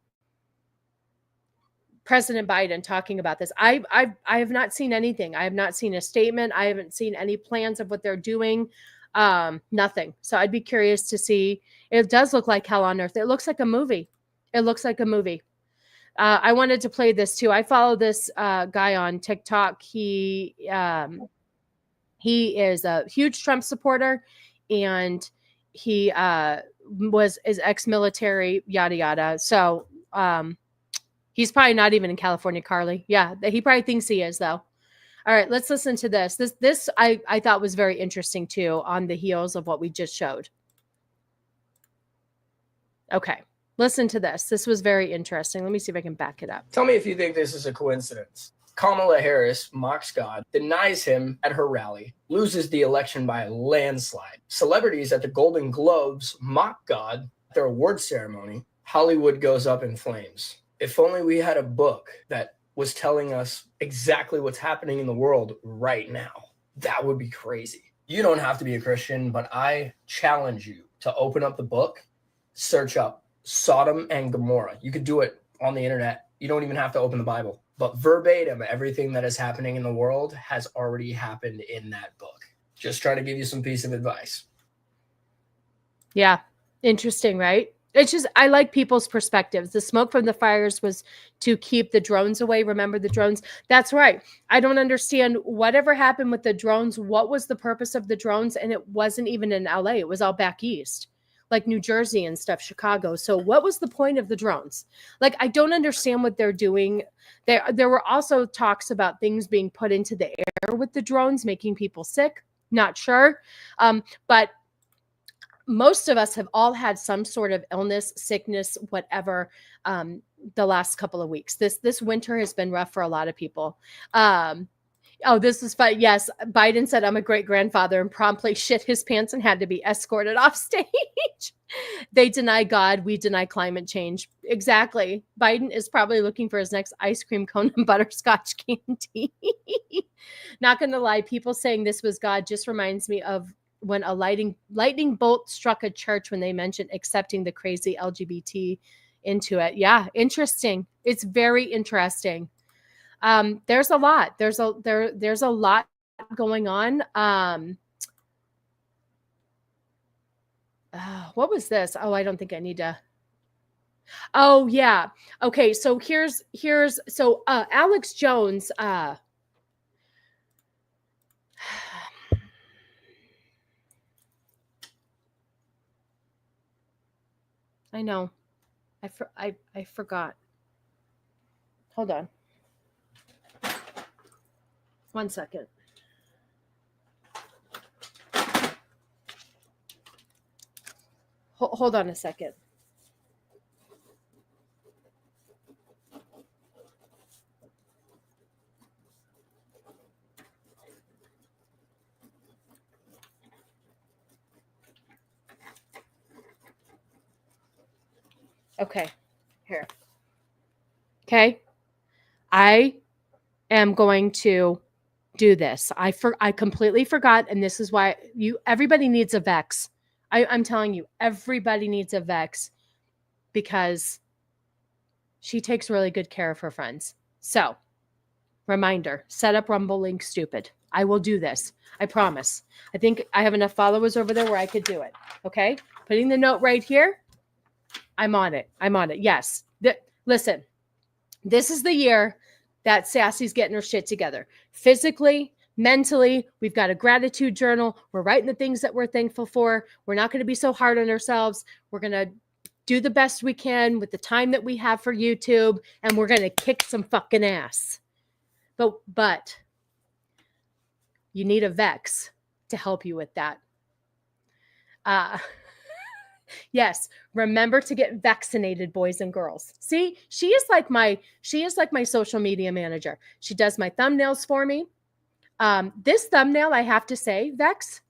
President Biden talking about this? I have not seen anything. I have not seen a statement. I haven't seen any plans of what they're doing. Nothing. So I'd be curious to see. It does look like hell on earth. It looks like a movie. It looks like a movie. I wanted to play this too. I follow this guy on TikTok. He is a huge Trump supporter, and he is ex-military, yada yada. So he's probably not even in California, Carly. Yeah, he probably thinks he is, though. All right, let's listen to this. This I thought was very interesting too, on the heels of what we just showed. Okay, listen to this. This was very interesting. Let me see if I can back it up. Tell me if you think this is a coincidence. Kamala Harris mocks God, denies him at her rally, loses the election by a landslide. Celebrities at the Golden Globes mock God at their award ceremony. Hollywood goes up in flames. If only we had a book that was telling us exactly what's happening in the world right now. That would be crazy. You don't have to be a Christian, but I challenge you to open up the book, search up Sodom and Gomorrah. You could do it on the internet. You don't even have to open the Bible. But verbatim, everything that is happening in the world has already happened in that book. Just trying to give you some piece of advice. Yeah, interesting, right? It's just, I like people's perspectives. The smoke from the fires was to keep the drones away. Remember the drones? That's right. I don't understand whatever happened with the drones. What was the purpose of the drones? And it wasn't even in LA. It was all back east, like New Jersey and stuff, Chicago. So what was the point of the drones? Like, I don't understand what they're doing. There were also talks about things being put into the air with the drones, making people sick. Not sure. But most of us have all had some sort of illness, sickness, whatever, the last couple of weeks. This winter has been rough for a lot of people. Oh, this is fun. Yes, Biden said, I'm a great grandfather, and promptly shit his pants and had to be escorted off stage. They deny God. We deny climate change. Exactly. Biden is probably looking for his next ice cream cone and butterscotch candy. Not going to lie. People saying this was God just reminds me of when a lightning bolt struck a church when they mentioned accepting the crazy LGBT into it. Yeah, interesting. It's very interesting. There's a lot. There's a lot going on. What was this? Oh, I don't think I need to. Oh yeah. Okay. So here's Alex Jones. I know. I forgot. Hold on. 1 second. Hold on a second. Okay, here. Okay. I am going to do this. I completely forgot, and this is why everybody needs a Vex. I'm telling you, everybody needs a Vex because she takes really good care of her friends. So, reminder, set up Rumble link stupid. I will do this. I promise. I think I have enough followers over there where I could do it. Okay? Putting the note right here. I'm on it. Yes. Listen, this is the year that Sassy's getting her shit together. Physically, mentally. We've got a gratitude journal. We're writing the things that we're thankful for. We're not going to be so hard on ourselves. We're going to do the best we can with the time that we have for YouTube, and we're going to kick some fucking ass. But you need a Vex to help you with that. Yes, remember to get vaccinated, boys and girls. See, she is like my social media manager. She does my thumbnails for me. This thumbnail, I have to say, Vex,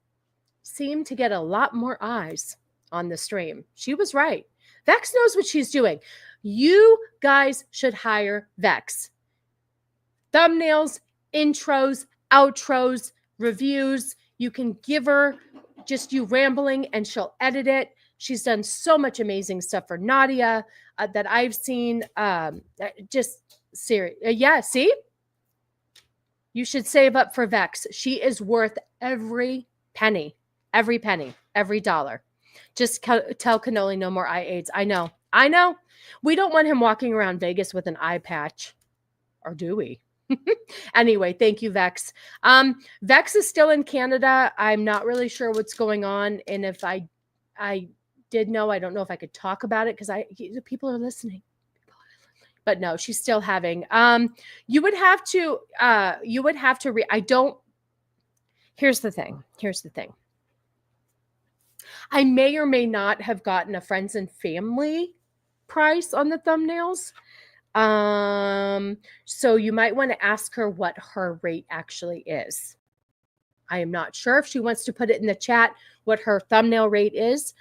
seemed to get a lot more eyes on the stream. She was right. Vex knows what she's doing. You guys should hire Vex. Thumbnails, intros, outros, reviews. You can give her just you rambling and she'll edit it. She's done so much amazing stuff for Nadia that I've seen. Just serious. Yeah, see? You should save up for Vex. She is worth every penny, every dollar. Just tell Cannoli no more eye aids. I know. We don't want him walking around Vegas with an eye patch. Or do we? Anyway, thank you, Vex. Vex is still in Canada. I'm not really sure what's going on. And if I did know, I don't know if I could talk about it because people are listening. But no, she's still having. You would have to. Here's the thing. I may or may not have gotten a friends and family price on the thumbnails. So you might want to ask her what her rate actually is. I am not sure if she wants to put it in the chat what her thumbnail rate is.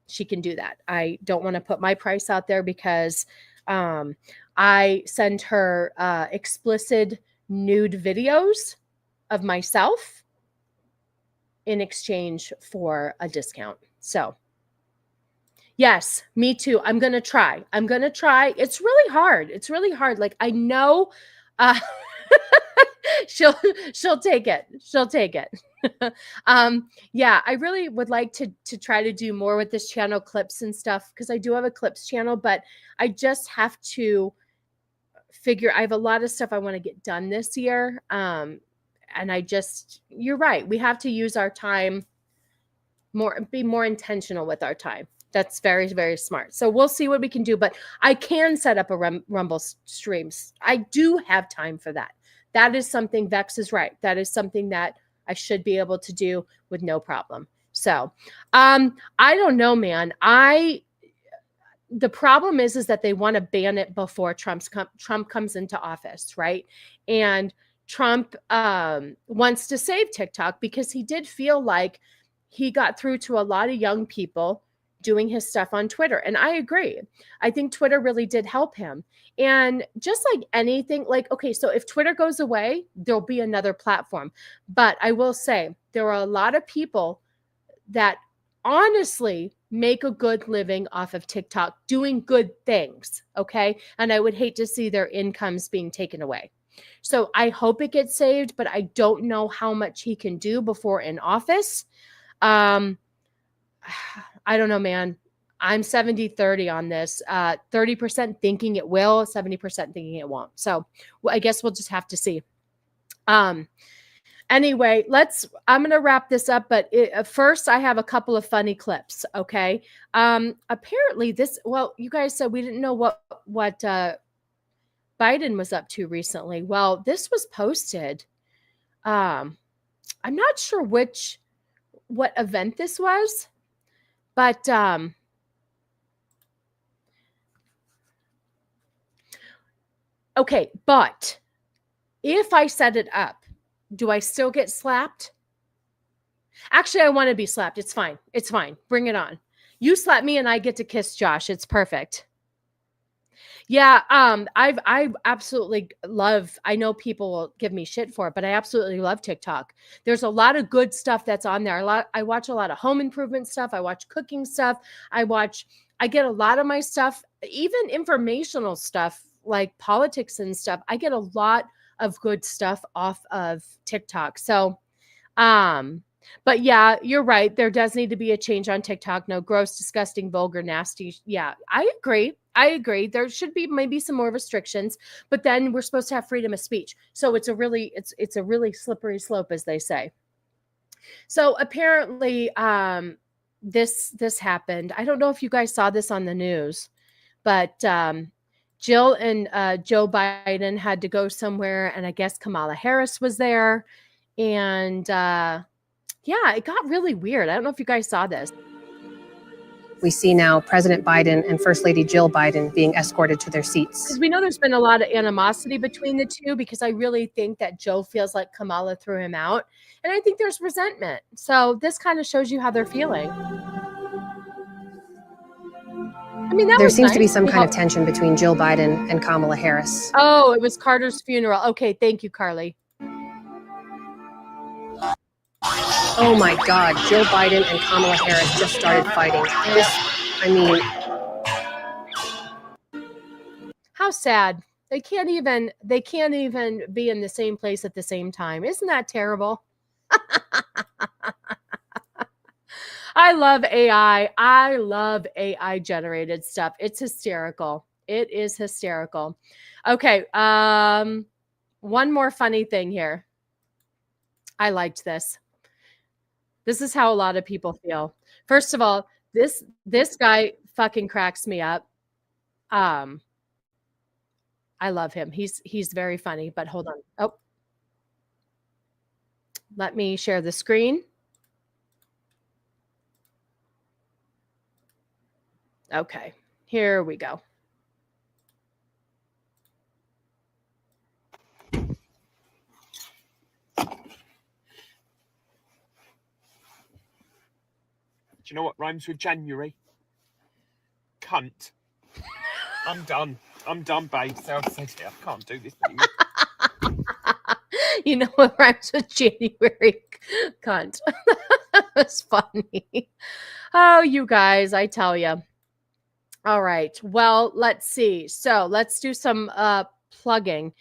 She can do that. I don't want to put my price out there because I send her explicit nude videos of myself in exchange for a discount. So yes, me too. I'm going to try. It's really hard. Like I know she'll take it. Yeah, I really would like to try to do more with this channel, clips and stuff, because I do have a clips channel, but I just have to figure, I have a lot of stuff I want to get done this year. And you're right. We have to use our time be more intentional with our time. That's very, very smart. So we'll see what we can do, but I can set up a Rumble streams. I do have time for that. That is something, Vex is right. That is something that I should be able to do with no problem. So, I don't know, man. The problem is that they want to ban it before Trump comes into office, right? And Trump wants to save TikTok because he did feel like he got through to a lot of young people doing his stuff on Twitter. And I agree. I think Twitter really did help him. And just like anything, like, okay, so if Twitter goes away, there'll be another platform. But I will say there are a lot of people that honestly make a good living off of TikTok doing good things. Okay. And I would hate to see their incomes being taken away. So I hope it gets saved, but I don't know how much he can do before in office. I don't know, man. I'm 70-30 on this. 30% thinking it will, 70% thinking it won't. So I guess we'll just have to see. Anyway, I'm going to wrap this up, but first I have a couple of funny clips. Okay. Apparently you guys said we didn't know what Biden was up to recently. Well, this was posted. I'm not sure what event this was, but okay, but if I set it up, do I still get slapped? Actually, I want to be slapped. It's fine. Bring it on. You slap me and I get to kiss Josh. It's perfect. Yeah, I absolutely love, I know people will give me shit for it, but I absolutely love TikTok. There's a lot of good stuff that's on there. I watch a lot of home improvement stuff. I watch cooking stuff. I get a lot of my stuff, even informational stuff like politics and stuff. I get a lot of good stuff off of TikTok. So, but yeah, you're right. There does need to be a change on TikTok. No, gross, disgusting, vulgar, nasty. Yeah, I agree. I agree. There should be maybe some more restrictions, but then we're supposed to have freedom of speech. So it's a really slippery slope, as they say. So apparently, this happened. I don't know if you guys saw this on the news, but Jill and Joe Biden had to go somewhere, and I guess Kamala Harris was there, and yeah, it got really weird. I don't know if you guys saw this. We see now President Biden and First Lady Jill Biden being escorted to their seats. Because we know there's been a lot of animosity between the two, because I really think that Joe feels like Kamala threw him out. And I think there's resentment. So this kind of shows you how they're feeling. I mean, There seems to be nice. some kind of tension between Jill Biden and Kamala Harris. Oh, it was Carter's funeral. Okay, thank you, Carly. Oh my God, Jill Biden and Kamala Harris just started fighting. How sad. They can't even be in the same place at the same time. Isn't that terrible? I love AI. I love AI generated stuff. It's hysterical. It is hysterical. Okay. One more funny thing here. I liked this. This is how a lot of people feel. First of all, this guy fucking cracks me up. I love him. He's very funny, but hold on. Oh. Let me share the screen. Okay. Here we go. Do you know what rhymes with January? Cunt. I'm done. I'm done, babe. So I said, I can't do this anymore. You know what rhymes with January? Cunt. That's funny. Oh, you guys, I tell you. All right. Well, let's see. So let's do some plugging.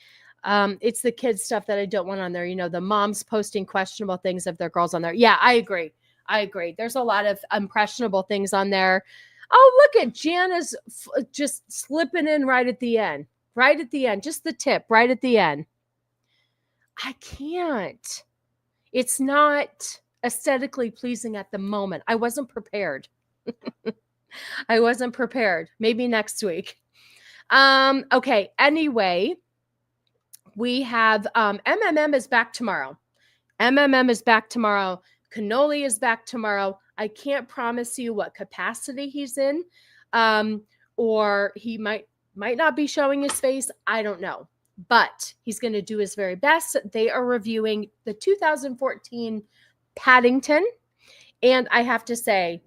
It's the kids stuff that I don't want on there. You know, the moms posting questionable things of their girls on there. Yeah, I agree. There's a lot of impressionable things on there. Oh, look at Jana's just slipping in right at the end. Right at the end. Just the tip right at the end. I can't. It's not aesthetically pleasing at the moment. I wasn't prepared. I wasn't prepared. Maybe next week. Okay. Anyway, we have MMM is back tomorrow. MMM is back tomorrow. Cannoli is back tomorrow. I can't promise you what capacity he's in, or he might not be showing his face. I don't know, but he's going to do his very best. They are reviewing the 2014 Paddington, and I have to say,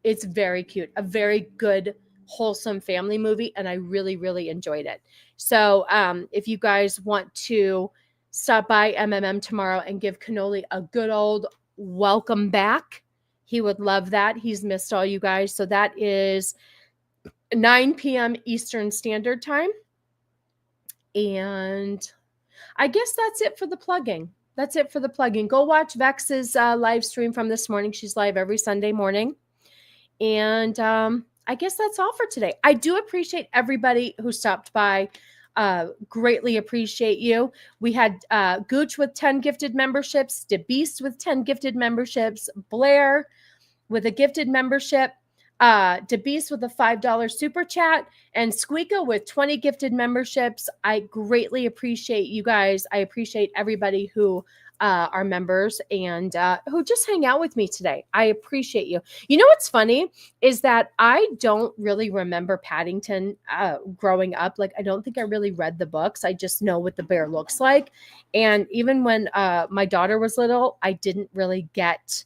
it's very cute, a very good, wholesome family movie, and I really, really enjoyed it. So if you guys want to stop by MMM tomorrow and give Cannoli a good old welcome back, he would love that. He's missed all you guys. So that is 9 p.m. Eastern Standard Time. And I guess that's it for the plugging. Go watch Vex's live stream from this morning. She's live every Sunday morning. And I guess that's all for today. I do appreciate everybody who stopped by. Greatly appreciate you. We had Gooch with 10 gifted memberships, DeBeast with 10 gifted memberships, Blair with a gifted membership, DeBeast with a $5 super chat, and Squeaka with 20 gifted memberships. I greatly appreciate you guys. I appreciate everybody who are members and who just hang out with me today. I appreciate you. You know what's funny is that I don't really remember Paddington growing up. Like, I don't think I really read the books. I just know what the bear looks like. And even when my daughter was little, I didn't really get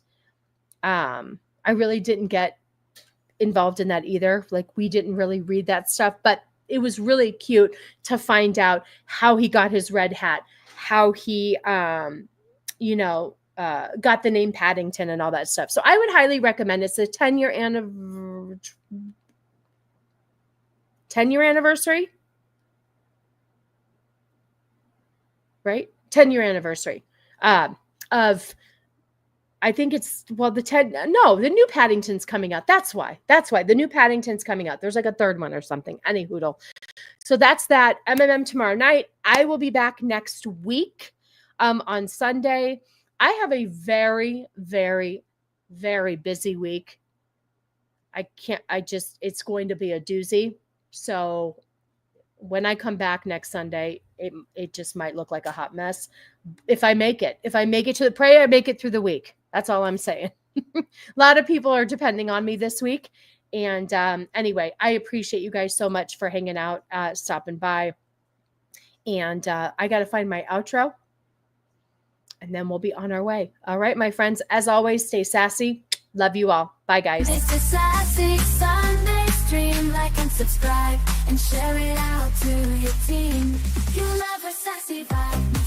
involved in that either. Like, we didn't really read that stuff, but it was really cute to find out how he got his red hat, how he got the name Paddington and all that stuff. So I would highly recommend it. It's a 10-year anniversary, right? 10-year anniversary of I think it's, well, the new Paddington's coming out. That's why the new Paddington's coming out. There's like a third one or something. Any hoodle. So that's that. MMM tomorrow night. I will be back next week on Sunday. I have a very, very, very busy week. It's going to be a doozy. So when I come back next Sunday, it just might look like a hot mess. If I make it to the prayer, I make it through the week. That's all I'm saying. A lot of people are depending on me this week. And anyway, I appreciate you guys so much for hanging out, stopping by. And I got to find my outro. And then we'll be on our way. All right, my friends. As always, stay sassy. Love you all. Bye, guys. It's a Sassy Sunday stream. Like and subscribe and share it out to your team. You love her sassy vibe.